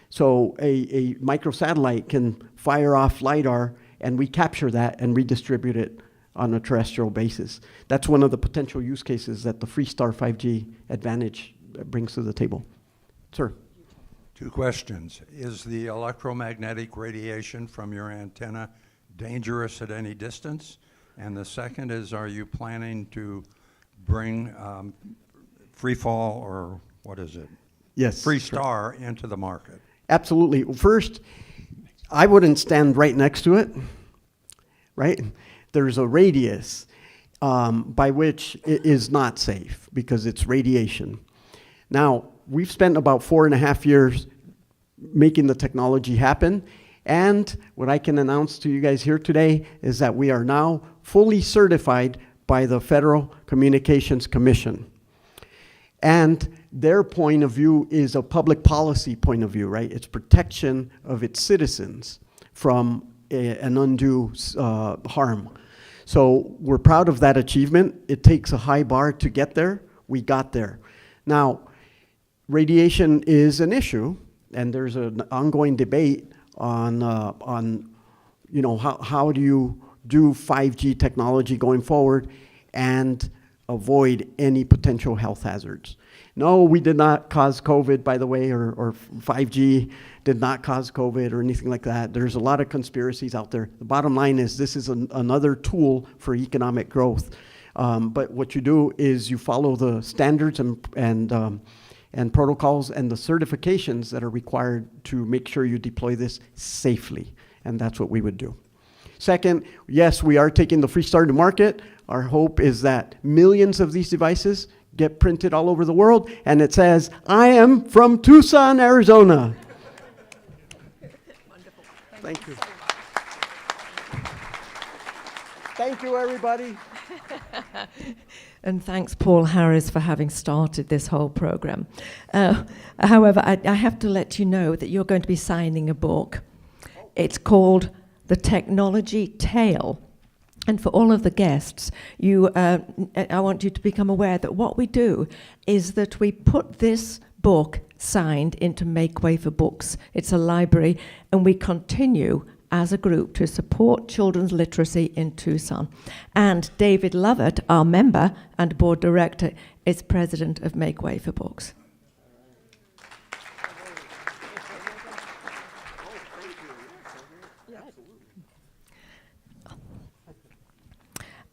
So a microsatellite can fire off LiDAR, and we capture that and redistribute it on a terrestrial basis. That's one of the potential use cases that the FreeStar 5G advantage brings to the table. Sir. Two questions. Is the electromagnetic radiation from your antenna dangerous at any distance? And the second is, are you planning to bring FreeFall, or what is it? Yes. FreeStar into the market? Absolutely. First, I wouldn't stand right next to it, right? There's a radius by which it is not safe because it's radiation. Now, we've spent about 4.5 years making the technology happen, and what I can announce to you guys here today is that we are now fully certified by the Federal Communications Commission. And their point of view is a public policy point of view, right? It's protection of its citizens from an undue harm. So we're proud of that achievement. It takes a high bar to get there. We got there. Now, radiation is an issue, and there's an ongoing debate on how do you do 5G technology going forward and avoid any potential health hazards. No, we did not cause COVID, by the way, or 5G did not cause COVID or anything like that. There's a lot of conspiracies out there. The bottom line is this is another tool for economic growth. But what you do is you follow the standards and protocols and the certifications that are required to make sure you deploy this safely. And that's what we would do. Second, yes, we are taking the Freestar to market. Our hope is that millions of these devices get printed all over the world, and it says, "I am from Tucson, Arizona." Wonderful. Thank you. Thank you, everybody. And thanks, Paul Harris, for having started this whole program. However, I have to let you know that you're going to be signing a book. It's called The Technology Tale. And for all of the guests, I want you to become aware that what we do is that we put this book signed into Make Way for Books. It's a library, and we continue as a group to support children's literacy in Tucson. And David Lovett, our member and board director, is president of Make Way for Books.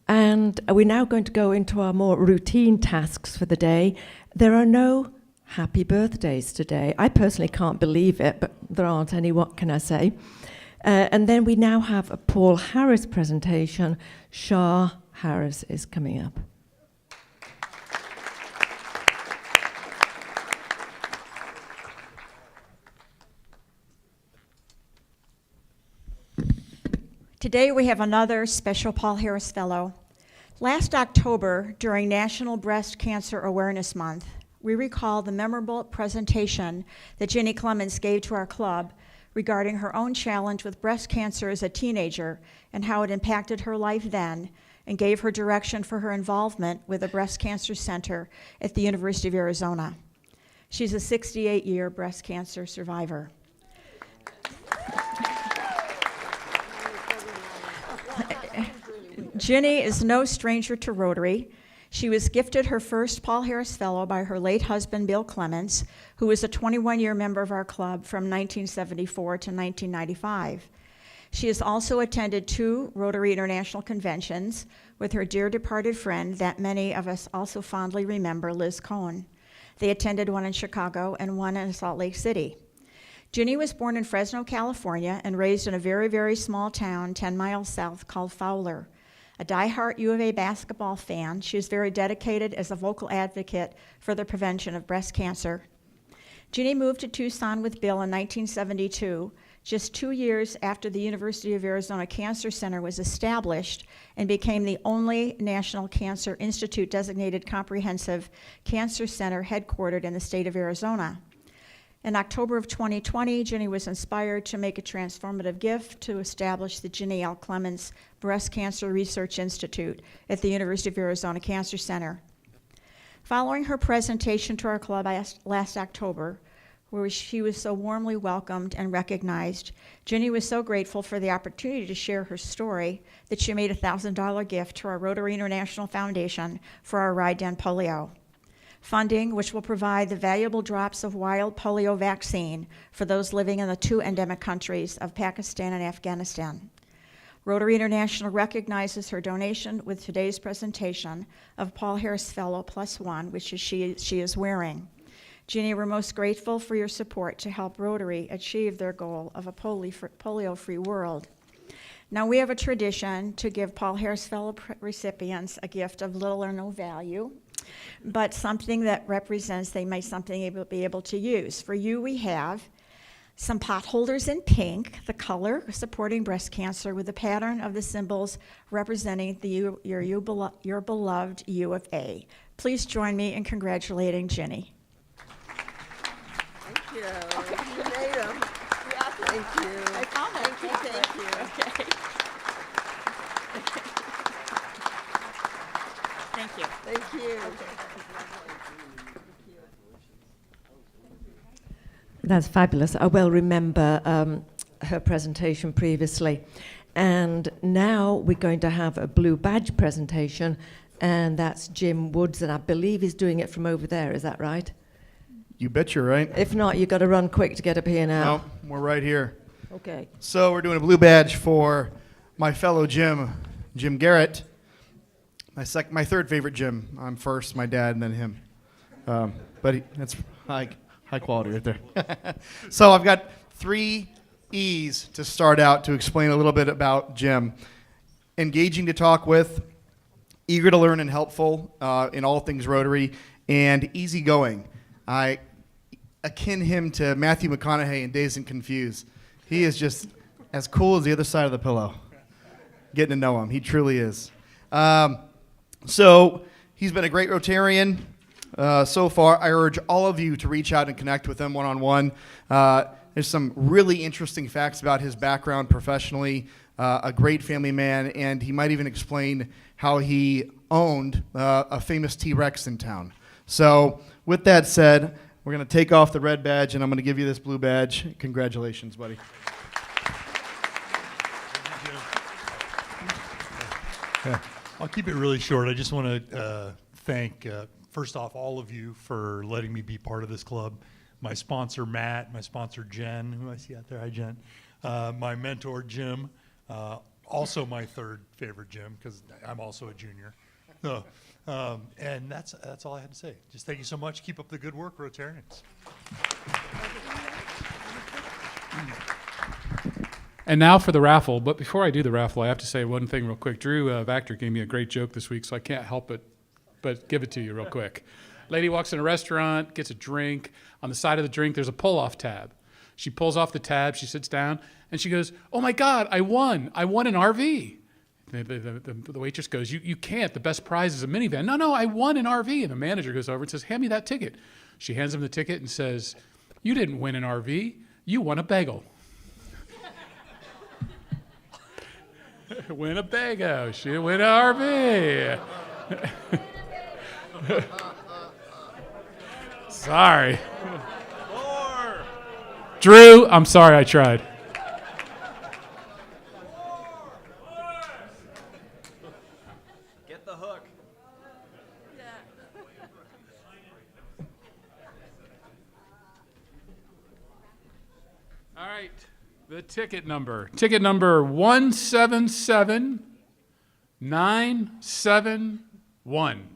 And we're now going to go into our more routine tasks for the day. There are no happy birthdays today. I personally can't believe it, but there aren't any, what can I say? And then we now have a Paul Harris presentation. Shah Harris is coming up. Today we have another special Paul Harris Fellow. Last October, during National Breast Cancer Awareness Month, we recall the memorable presentation that Ginny Clemens gave to our club regarding her own challenge with breast cancer as a teenager and how it impacted her life then and gave her direction for her involvement with the Breast Cancer Center at the University of Arizona. She's a 68-year breast cancer survivor. Ginny is no stranger to Rotary. She was gifted her first Paul Harris Fellow by her late husband, Bill Clemens, who was a 21-year member of our club from 1974 to 1995. She has also attended 2 Rotary International conventions with her dear departed friend that many of us also fondly remember, Liz Cohn. They attended one in Chicago and one in Salt Lake City. Ginny was born in Fresno, California, and raised in a very, very small town 10 miles south called Fowler. A diehard U of A basketball fan, she is very dedicated as a vocal advocate for the prevention of breast cancer. Ginny moved to Tucson with Bill in 1972, just 2 years after the University of Arizona Cancer Center was established and became the only National Cancer Institute designated comprehensive cancer center headquartered in the state of Arizona. In October of 2020, Ginny was inspired to make a transformative gift to establish the Ginny L. Clemens Breast Cancer Research Institute at the University of Arizona Cancer Center. Following her presentation to our club last October, where she was so warmly welcomed and recognized, Ginny was so grateful for the opportunity to share her story that she made a $1,000 gift to our Rotary International Foundation for our Ride to End Polio. Funding, which will provide the valuable drops of wild polio vaccine for those living in the 2 endemic countries of Pakistan and Afghanistan. Rotary International recognizes her donation with today's presentation of Paul Harris Fellow +1, which she is wearing. Ginny, we're most grateful for your support to help Rotary achieve their goal of a polio-free world. Now, we have a tradition to give Paul Harris Fellow recipients a gift of little or no value, but something that represents they might be able to use. For you, we have some pot holders in pink, the color supporting breast cancer with the pattern of the symbols representing your beloved U of A. Please join me in congratulating Ginny. Thank you. You made them. Thank you. I found that. Thank you. Okay. Thank you. Thank you. That's fabulous. I well remember her presentation previously. And now we're going to have a blue badge presentation, and that's Jim Woods, and I believe he's doing it from over there. Is that right? You bet you're right. If not, you've got to run quick to get up here now. No, we're right here. Okay. So we're doing a blue badge for my fellow Jim Garrett. my third favorite Jim. I'm first, my dad, and then him. That's high quality right there. So I've got 3 E's to start out to explain a little bit about Jim. Engaging to talk with, eager to learn and helpful in all things Rotary, and easygoing. I akin him to Matthew McConaughey in Dazed and Confused. He is just as cool as the other side of the pillow. Getting to know him. He truly is. So he's been a great Rotarian so far. I urge all of you to reach out and connect with him one-on-one. There's some really interesting facts about his background professionally, a great family man, and he might even explain how he owned a famous T-Rex in town. So with that said, we're going to take off the red badge, and I'm going to give you this blue badge. Congratulations, buddy. I'll keep it really short. I just want to thank, first off, all of you for letting me be part of this club. My sponsor, Matt, my sponsor, Jen, who I see out there. Hi, Jen. My mentor, Jim, also my third favorite Jim, because I'm also a junior. So, and that's all I had to say. Just thank you so much. Keep up the good work, Rotarians. And now for the raffle. But before I do the raffle, I have to say one thing real quick. Drew Vactor gave me a great joke this week, so I can't help it but give it to you real quick. Lady walks in a restaurant, gets a drink. On the side of the drink, there's a pull-off tab. She pulls off the tab, she sits down, and she goes, "Oh my God, I won an RV." The waitress goes, you can't. The best prize is a minivan. No, I won an RV. And the manager goes over and says, "Hand me that ticket." She hands him the ticket and says, "You didn't win an RV. You won a bagel." Win a bagel. She win an RV. Sorry. Drew, I'm sorry I tried. Get the hook. All right, the ticket number 177971.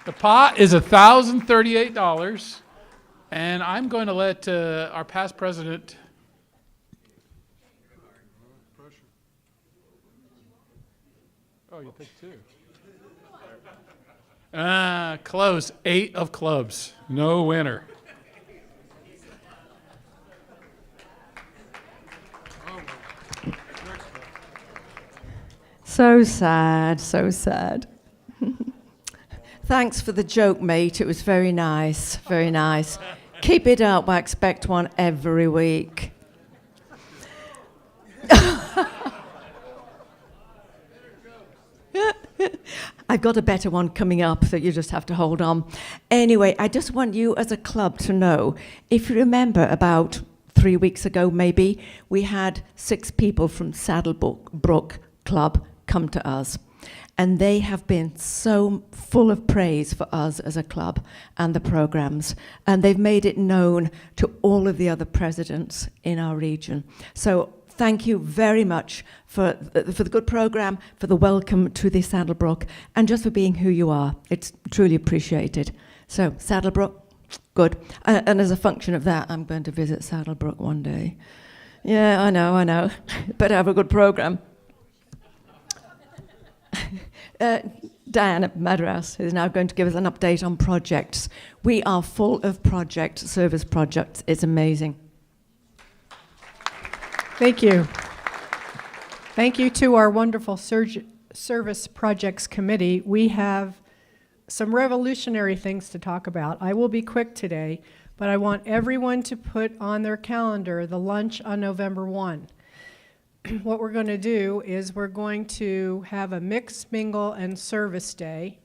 The pot is $1,038, and I'm going to let our past president. Oh, you picked 2. Close. 8 of clubs. No winner. So sad, so sad. Thanks for the joke, mate. It was very nice, very nice. Keep it up. I expect one every week. I've got a better one coming up, so you just have to hold on. Anyway, I just want you as a club to know, if you remember about 3 weeks ago maybe, we had 6 people from Saddlebrook Club come to us. And they have been so full of praise for us as a club and the programs. And they've made it known to all of the other presidents in our region. So thank you very much for the good program, for the welcome to the Saddlebrook, and just for being who you are. It's truly appreciated. So Saddlebrook, good. And as a function of that, I'm going to visit Saddlebrook one day. Yeah, I know. Better have a good program. Diana Madras is now going to give us an update on projects. We are full of service projects. It's amazing. Thank you. Thank you to our wonderful Service Projects Committee. We have some revolutionary things to talk about. I will be quick today, but I want everyone to put on their calendar the lunch on November 1. What we're going to do is we're going to have a mix, mingle, and service day,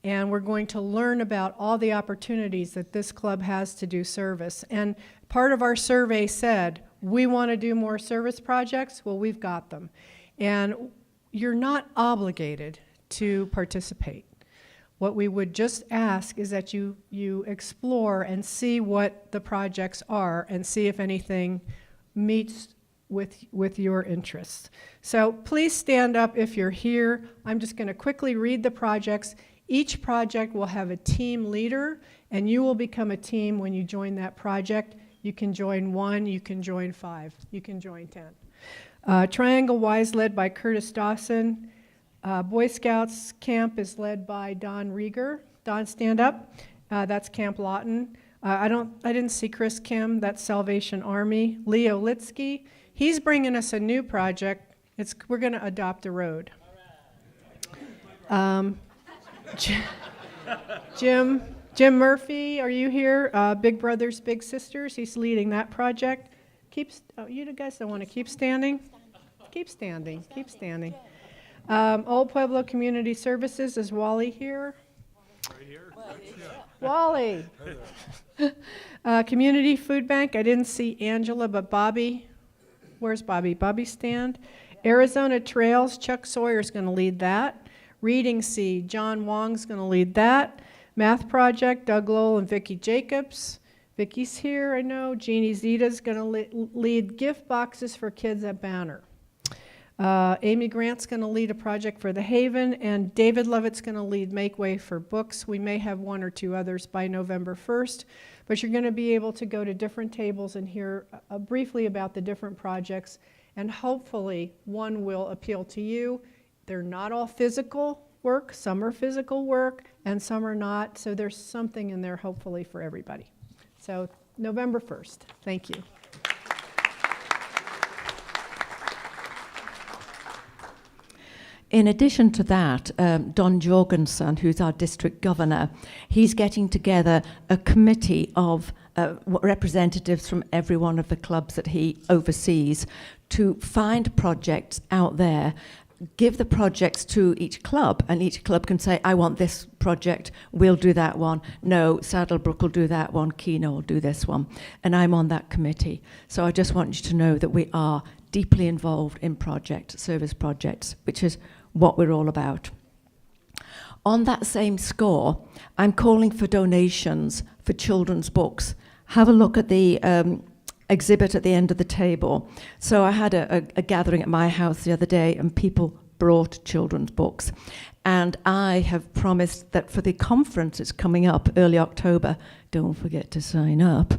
and we're going to learn about all the opportunities that this club has to do service. And part of our survey said, we want to do more service projects. Well, we've got them. And you're not obligated to participate. What we would just ask is that you explore and see what the projects are and see if anything meets with your interests. So please stand up if you're here. I'm just going to quickly read the projects. Each project will have a team leader, and you will become a team when you join that project. You can join 1, you can join 5, you can join 10. Triangle Y is led by Curtis Dawson. Boy Scouts Camp is led by Don Rieger. Don, stand up. That's Camp Lawton. I didn't see Chris Kim. That's Salvation Army. Leo Litsky. He's bringing us a new project. We're going to adopt a road. Jim Murphy, are you here? Big Brothers Big Sisters. He's leading that project. You guys don't want to keep standing? Keep standing. Keep standing. Old Pueblo Community Services, is Wally here? Right here. Wally. Community Food Bank, I didn't see Angela, but Bobby. Where's Bobby? Bobby stand. Arizona Trails, Chuck Sawyer's going to lead that. Reading Seed, John Wong's going to lead that. Math Project, Doug Lowell and Vicki Jacobs. Vicki's here, I know. Jeannie Zita's going to lead gift boxes for kids at Banner. Amy Grant's going to lead a project for The Haven, and David Lovett's going to lead Make Way for Books. We may have 1 or 2 others by November 1st, but you're going to be able to go to different tables and hear briefly about the different projects, and hopefully one will appeal to you. They're not all physical work. Some are physical work, and some are not, so there's something in there hopefully for everybody. So November 1st. Thank you. In addition to that, Don Jorgensen, who's our district governor, he's getting together a committee of representatives from every one of the clubs that he oversees to find projects out there, give the projects to each club, and each club can say, I want this project, we'll do that one. No, Saddlebrook will do that one, Keno will do this one. And I'm on that committee. So I just want you to know that we are deeply involved in service projects, which is what we're all about. On that same score, I'm calling for donations for children's books. Have a look at the exhibit at the end of the table. So I had a gathering at my house the other day, and people brought children's books. And I have promised that for the conference that's coming up early October, don't forget to sign up,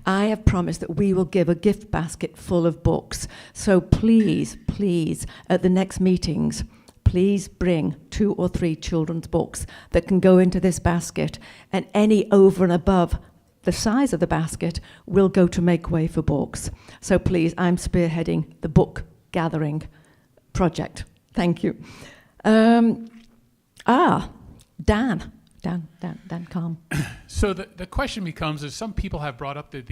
I have promised that we will give a gift basket full of books. So please, please, at the next meetings, please bring 2 or 3 children's books that can go into this basket, and any over and above the size of the basket will go to Make Way for Books. So please, I'm spearheading the book gathering project. Thank you. Dan Calm. So the question becomes, is some people have brought up that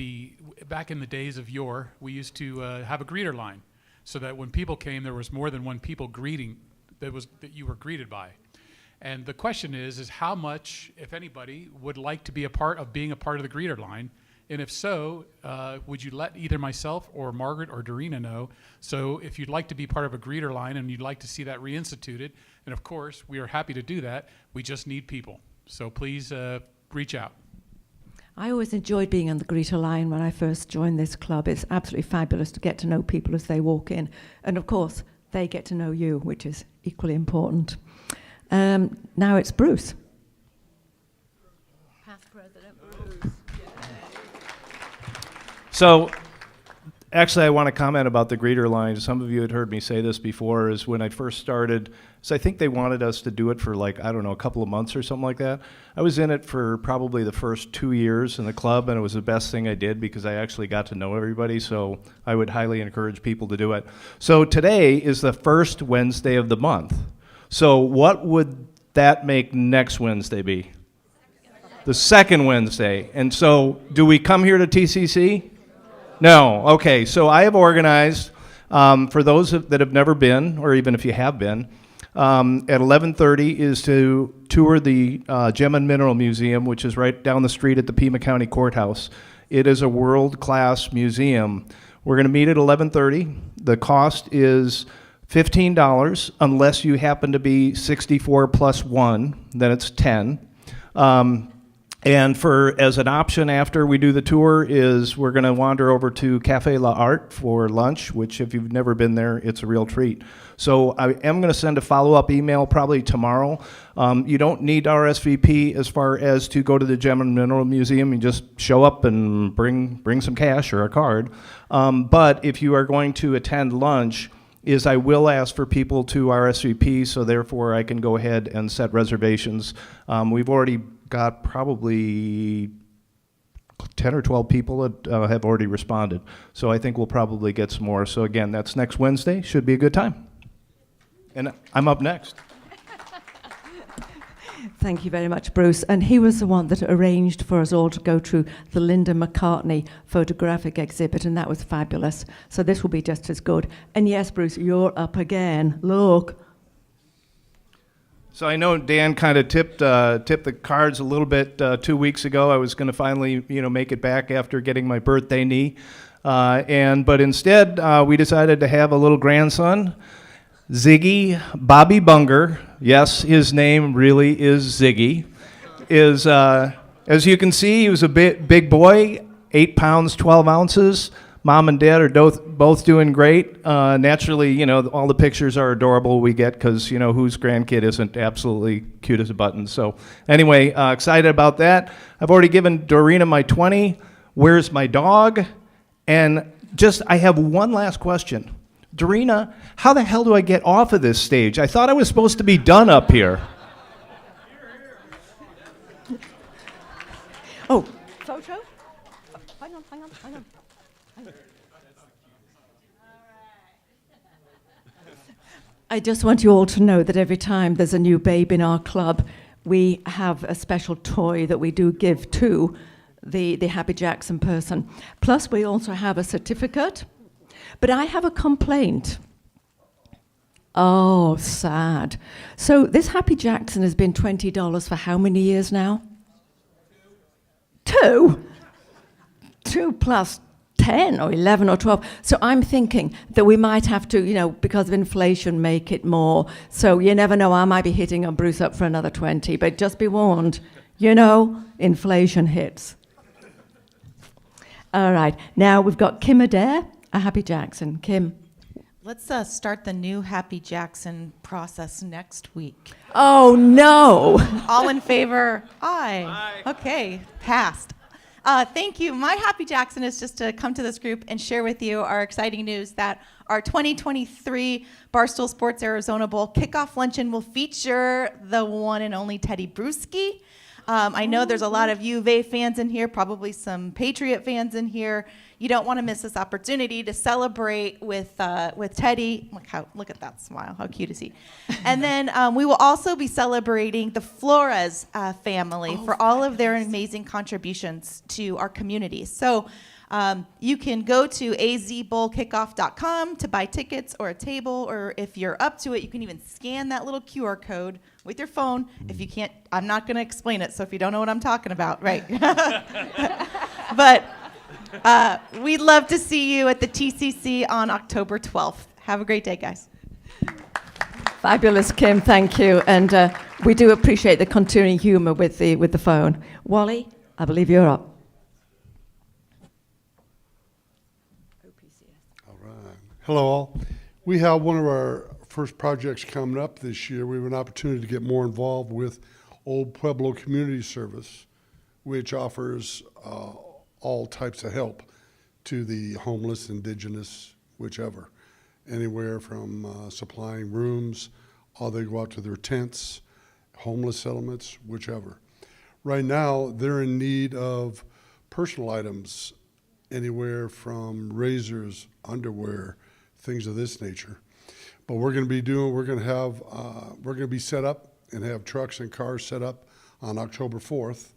back in the days of yore, we used to have a greeter line, so that when people came, there was more than one people greeting that you were greeted by. And the question is how much, if anybody, would like to be being a part of the greeter line? And if so, would you let either myself or Margaret or Dorina know? So if you'd like to be part of a greeter line and you'd like to see that reinstituted, and of course, we are happy to do that. We just need people. So please reach out. I always enjoyed being on the greeter line when I first joined this club. It's absolutely fabulous to get to know people as they walk in. And of course, they get to know you, which is equally important. Now it's Bruce. Past President Bruce. So, actually, I want to comment about the greeter line. Some of you had heard me say this before, is when I first started, so I think they wanted us to do it for a couple of months or something like that. I was in it for probably the first 2 years in the club, and it was the best thing I did because I actually got to know everybody, so I would highly encourage people to do it. So today is the first Wednesday of the month. So what would that make next Wednesday be? The second Wednesday. And so do we come here to TCC? No. Okay. So I have organized, for those that have never been, or even if you have been, at 11:30 is to tour the Gem and Mineral Museum, which is right down the street at the Pima County Courthouse. It is a world-class museum. We're going to meet at 11:30. The cost is $15, unless you happen to be 64 plus 1, then it's 10. And as an option after we do the tour is we're going to wander over to Cafe La Art for lunch, which if you've never been there, it's a real treat. So I am going to send a follow-up email probably tomorrow. You don't need RSVP as far as to go to the Gem and Mineral Museum. You just show up and bring some cash or a card. But if you are going to attend lunch, I will ask for people to RSVP, so therefore I can go ahead and set reservations. We've already got probably 10 or 12 people that have already responded. So I think we'll probably get some more. So again, that's next Wednesday. Should be a good time. And I'm up next. Thank you very much, Bruce. And he was the one that arranged for us all to go to the Linda McCartney photographic exhibit, and that was fabulous. So this will be just as good. And yes, Bruce, you're up again. Look. So I know Dan kind of tipped the cards a little bit 2 weeks ago. I was going to finally, make it back after getting my birthday knee, but instead we decided to have a little grandson, Ziggy Bobby Bunger. Yes, his name really is Ziggy. As you can see, he was a big boy, 8 pounds 12 ounces. Mom and Dad are both doing great. Naturally, all the pictures are adorable we get because, whose grandkid isn't absolutely cute as a button. So anyway, excited about that. I've already given Dorina my 20. Where's my dog? And I have one last question. Dorina, how the hell do I get off of this stage? I thought I was supposed to be done up here. Oh, photo? Hang on. I just want you all to know that every time there's a new babe in our club, we have a special toy that we do give to the Happy Jackson person. Plus, we also have a certificate. But I have a complaint. Oh, sad. So this Happy Jackson has been $20 for how many years now? 2? 2 plus 10 or 11 or 12. So I'm thinking that we might have to, because of inflation, make it more. So you never know, I might be hitting on Bruce up for another 20, but just be warned, inflation hits. All right, now we've got Kim Adair, a Happy Jackson. Kim. Let's start the new Happy Jackson process next week. Oh, no. All in favor? Aye. Okay, passed. Thank you. My Happy Jackson is just to come to this group and share with you our exciting news that our 2023 Barstool Sports Arizona Bowl kickoff luncheon will feature the one and only Teddy Bruschi. I know there's a lot of U of A fans in here, probably some Patriot fans in here. You don't want to miss this opportunity to celebrate with Teddy. Look at that smile. How cute is he? And then we will also be celebrating the Flores family for all of their amazing contributions to our community. So you can go to azbowlkickoff.com to buy tickets or a table, or if you're up to it, you can even scan that little QR code with your phone. If you can't, I'm not going to explain it, so if you don't know what I'm talking about, right. But we'd love to see you at the TCC on October 12th. Have a great day, guys. Fabulous, Kim. Thank you. And we do appreciate the continuing humor with the phone. Wally, I believe you're up. All right. Hello, all. We have one of our first projects coming up this year. We have an opportunity to get more involved with Old Pueblo Community Service, which offers all types of help to the homeless, indigenous, whichever. Anywhere from supplying rooms, or they go out to their tents, homeless settlements, whichever. Right now, they're in need of personal items, anywhere from razors, underwear, things of this nature. But we're going to be set up and have trucks and cars set up on October 4th,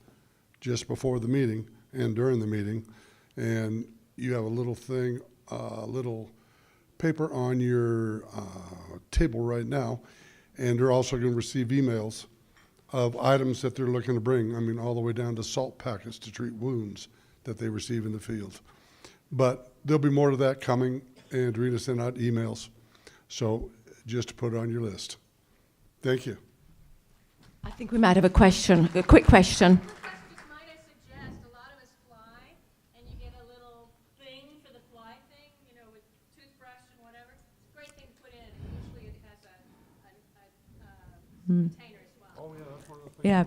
just before the meeting and during the meeting. And you have a little thing, little paper on your table right now, and they're also going to receive emails of items that they're looking to bring. I mean, all the way down to salt packets to treat wounds that they receive in the field. But there'll be more to that coming, and Rita sent out emails. So just to put it on your list. Thank you. I think we might have a question, a quick question. Yeah.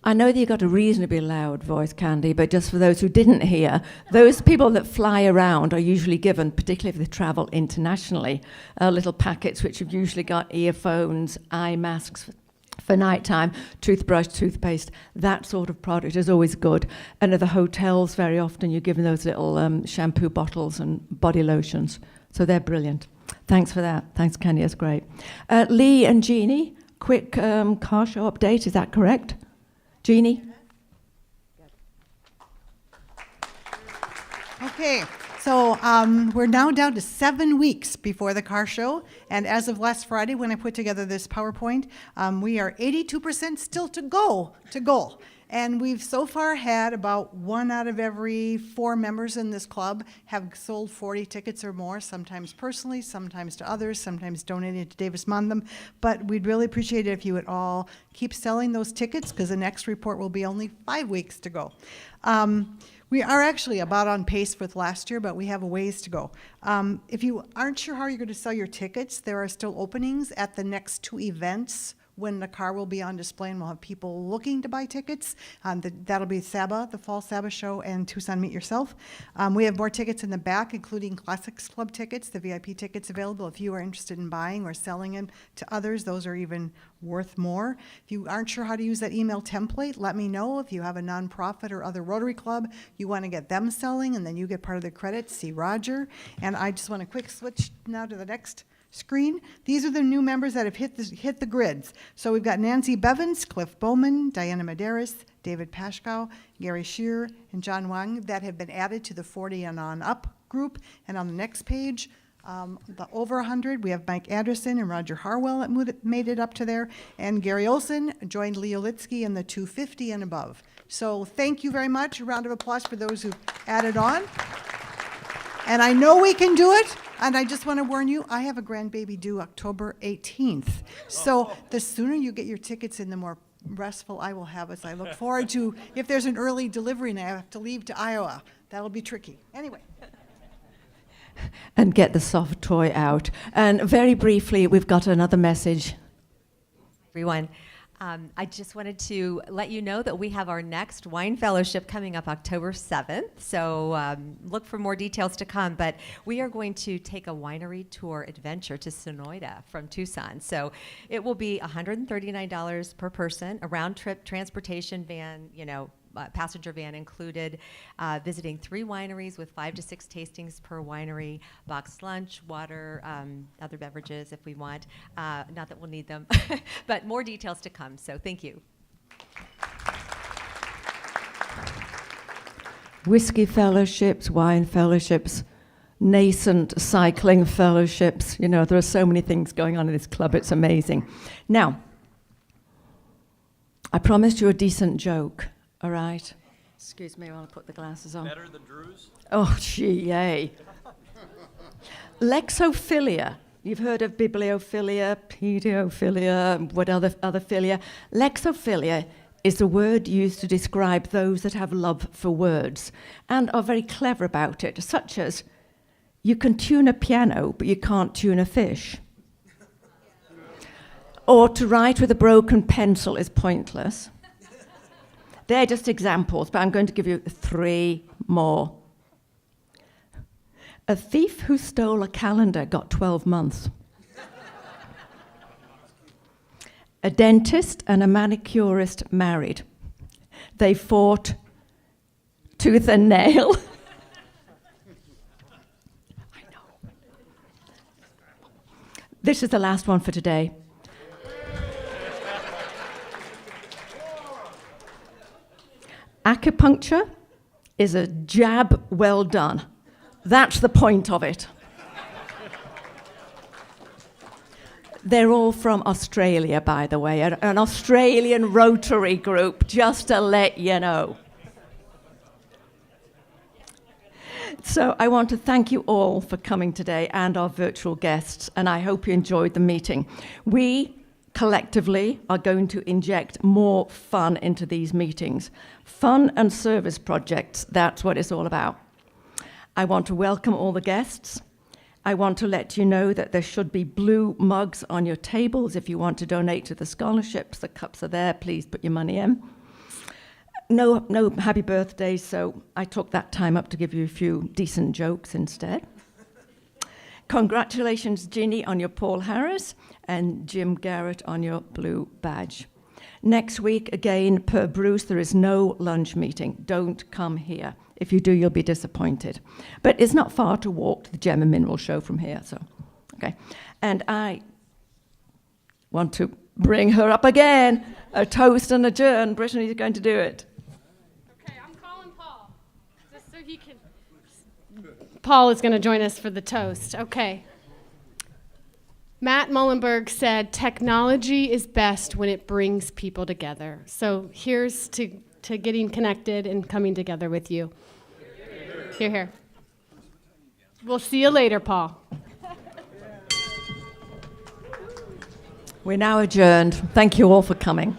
I know that you've got a reasonably loud voice, Candy, but just for those who didn't hear, those people that fly around are usually given, particularly if they travel internationally, little packets which have usually got earphones, eye masks for nighttime, toothbrush, toothpaste, that sort of product is always good. And at the hotels, very often you're given those little shampoo bottles and body lotions. So they're brilliant. Thanks for that. Thanks, Candy. That's great. Lee and Jeannie, quick car show update. Is that correct? Jeannie? Okay, so we're now down to 7 weeks before the car show, and as of last Friday, when I put together this PowerPoint, we are 82% still to go to goal. And we've so far had about 1 out of every 4 members in this club have sold 40 tickets or more, sometimes personally, sometimes to others, sometimes donated to Davis Mondham. But we'd really appreciate it if you would all keep selling those tickets, because the next report will be only 5 weeks to go. We are actually about on pace with last year, but we have a ways to go. If you aren't sure how you're going to sell your tickets, there are still openings at the next 2 events when the car will be on display, and we'll have people looking to buy tickets. That'll be Saba, the Fall Saba Show, and Tucson Meet Yourself. We have more tickets in the back, including Classics Club tickets, the VIP tickets available. If you are interested in buying or selling them to others, those are even worth more. If you aren't sure how to use that email template, let me know. If you have a nonprofit or other Rotary Club, you want to get them selling, and then you get part of the credit, see Roger. And I just want to quick switch now to the next screen. These are the new members that have hit the grids. So we've got Nancy Bevins, Cliff Bowman, Diana Medeiros, David Pashkow, Gary Shear, and John Wang that have been added to the 40 and on up group. And on the next page, the over 100, we have Mike Anderson and Roger Harwell that made it up to there. And Gary Olson joined Leo Litsky in the 250 and above. So thank you very much. A round of applause for those who added on. And I know we can do it. And I just want to warn you, I have a grandbaby due October 18th. So the sooner you get your tickets in, the more restful I will have as I look forward to, if there's an early delivery and I have to leave to Iowa. That'll be tricky. Anyway. And get the soft toy out. And very briefly, we've got another message. Everyone. I just wanted to let you know that we have our next wine fellowship coming up October 7th. So look for more details to come. But we are going to take a winery tour adventure to Sonoyta from Tucson. So it will be $139 per person, a round trip transportation van, passenger van included, visiting 3 wineries with 5 to 6 tastings per winery, boxed lunch, water, other beverages if we want. Not that we'll need them, but more details to come. So thank you. Whiskey fellowships, wine fellowships, nascent cycling fellowships. There are so many things going on in this club. It's amazing. Now, I promised you a decent joke. All right. Excuse me while I put the glasses on. Better than Drew's? Oh, gee, yay. Lexophilia. You've heard of bibliophilia, pedophilia, what other philia. Lexophilia is a word used to describe those that have love for words and are very clever about it, such as, you can tune a piano, but you can't tune a fish. Or to write with a broken pencil is pointless. They're just examples, but I'm going to give you 3 more. A thief who stole a calendar got 12 months. A dentist and a manicurist married. They fought tooth and nail. I know. This is the last one for today. Acupuncture is a jab well done. That's the point of it. They're all from Australia, by the way, an Australian Rotary group, just to let you know. So I want to thank you all for coming today and our virtual guests, and I hope you enjoyed the meeting. We collectively are going to inject more fun into these meetings. Fun and service projects, that's what it's all about. I want to welcome all the guests, I want to let you know that there should be blue mugs on your tables if you want to donate to the scholarships. The cups are there. Please put your money in. No happy birthdays, so I took that time up to give you a few decent jokes instead. Congratulations, Ginny, on your Paul Harris, and Jim Garrett on your blue badge. Next week, again, per Bruce, there is no lunch meeting. Don't come here. If you do, you'll be disappointed. But it's not far to walk to the Gem and Mineral Show from here, so, okay. And I want to bring her up again. A toast and adjourn. Brittany's going to do it. Okay, I'm calling Paul, just so he can. Paul is going to join us for the toast. Okay. Matt Mullenberg said, technology is best when it brings people together. So here's to getting connected and coming together with you. Here, here. We'll see you later, Paul. We're now adjourned. Thank you all for coming.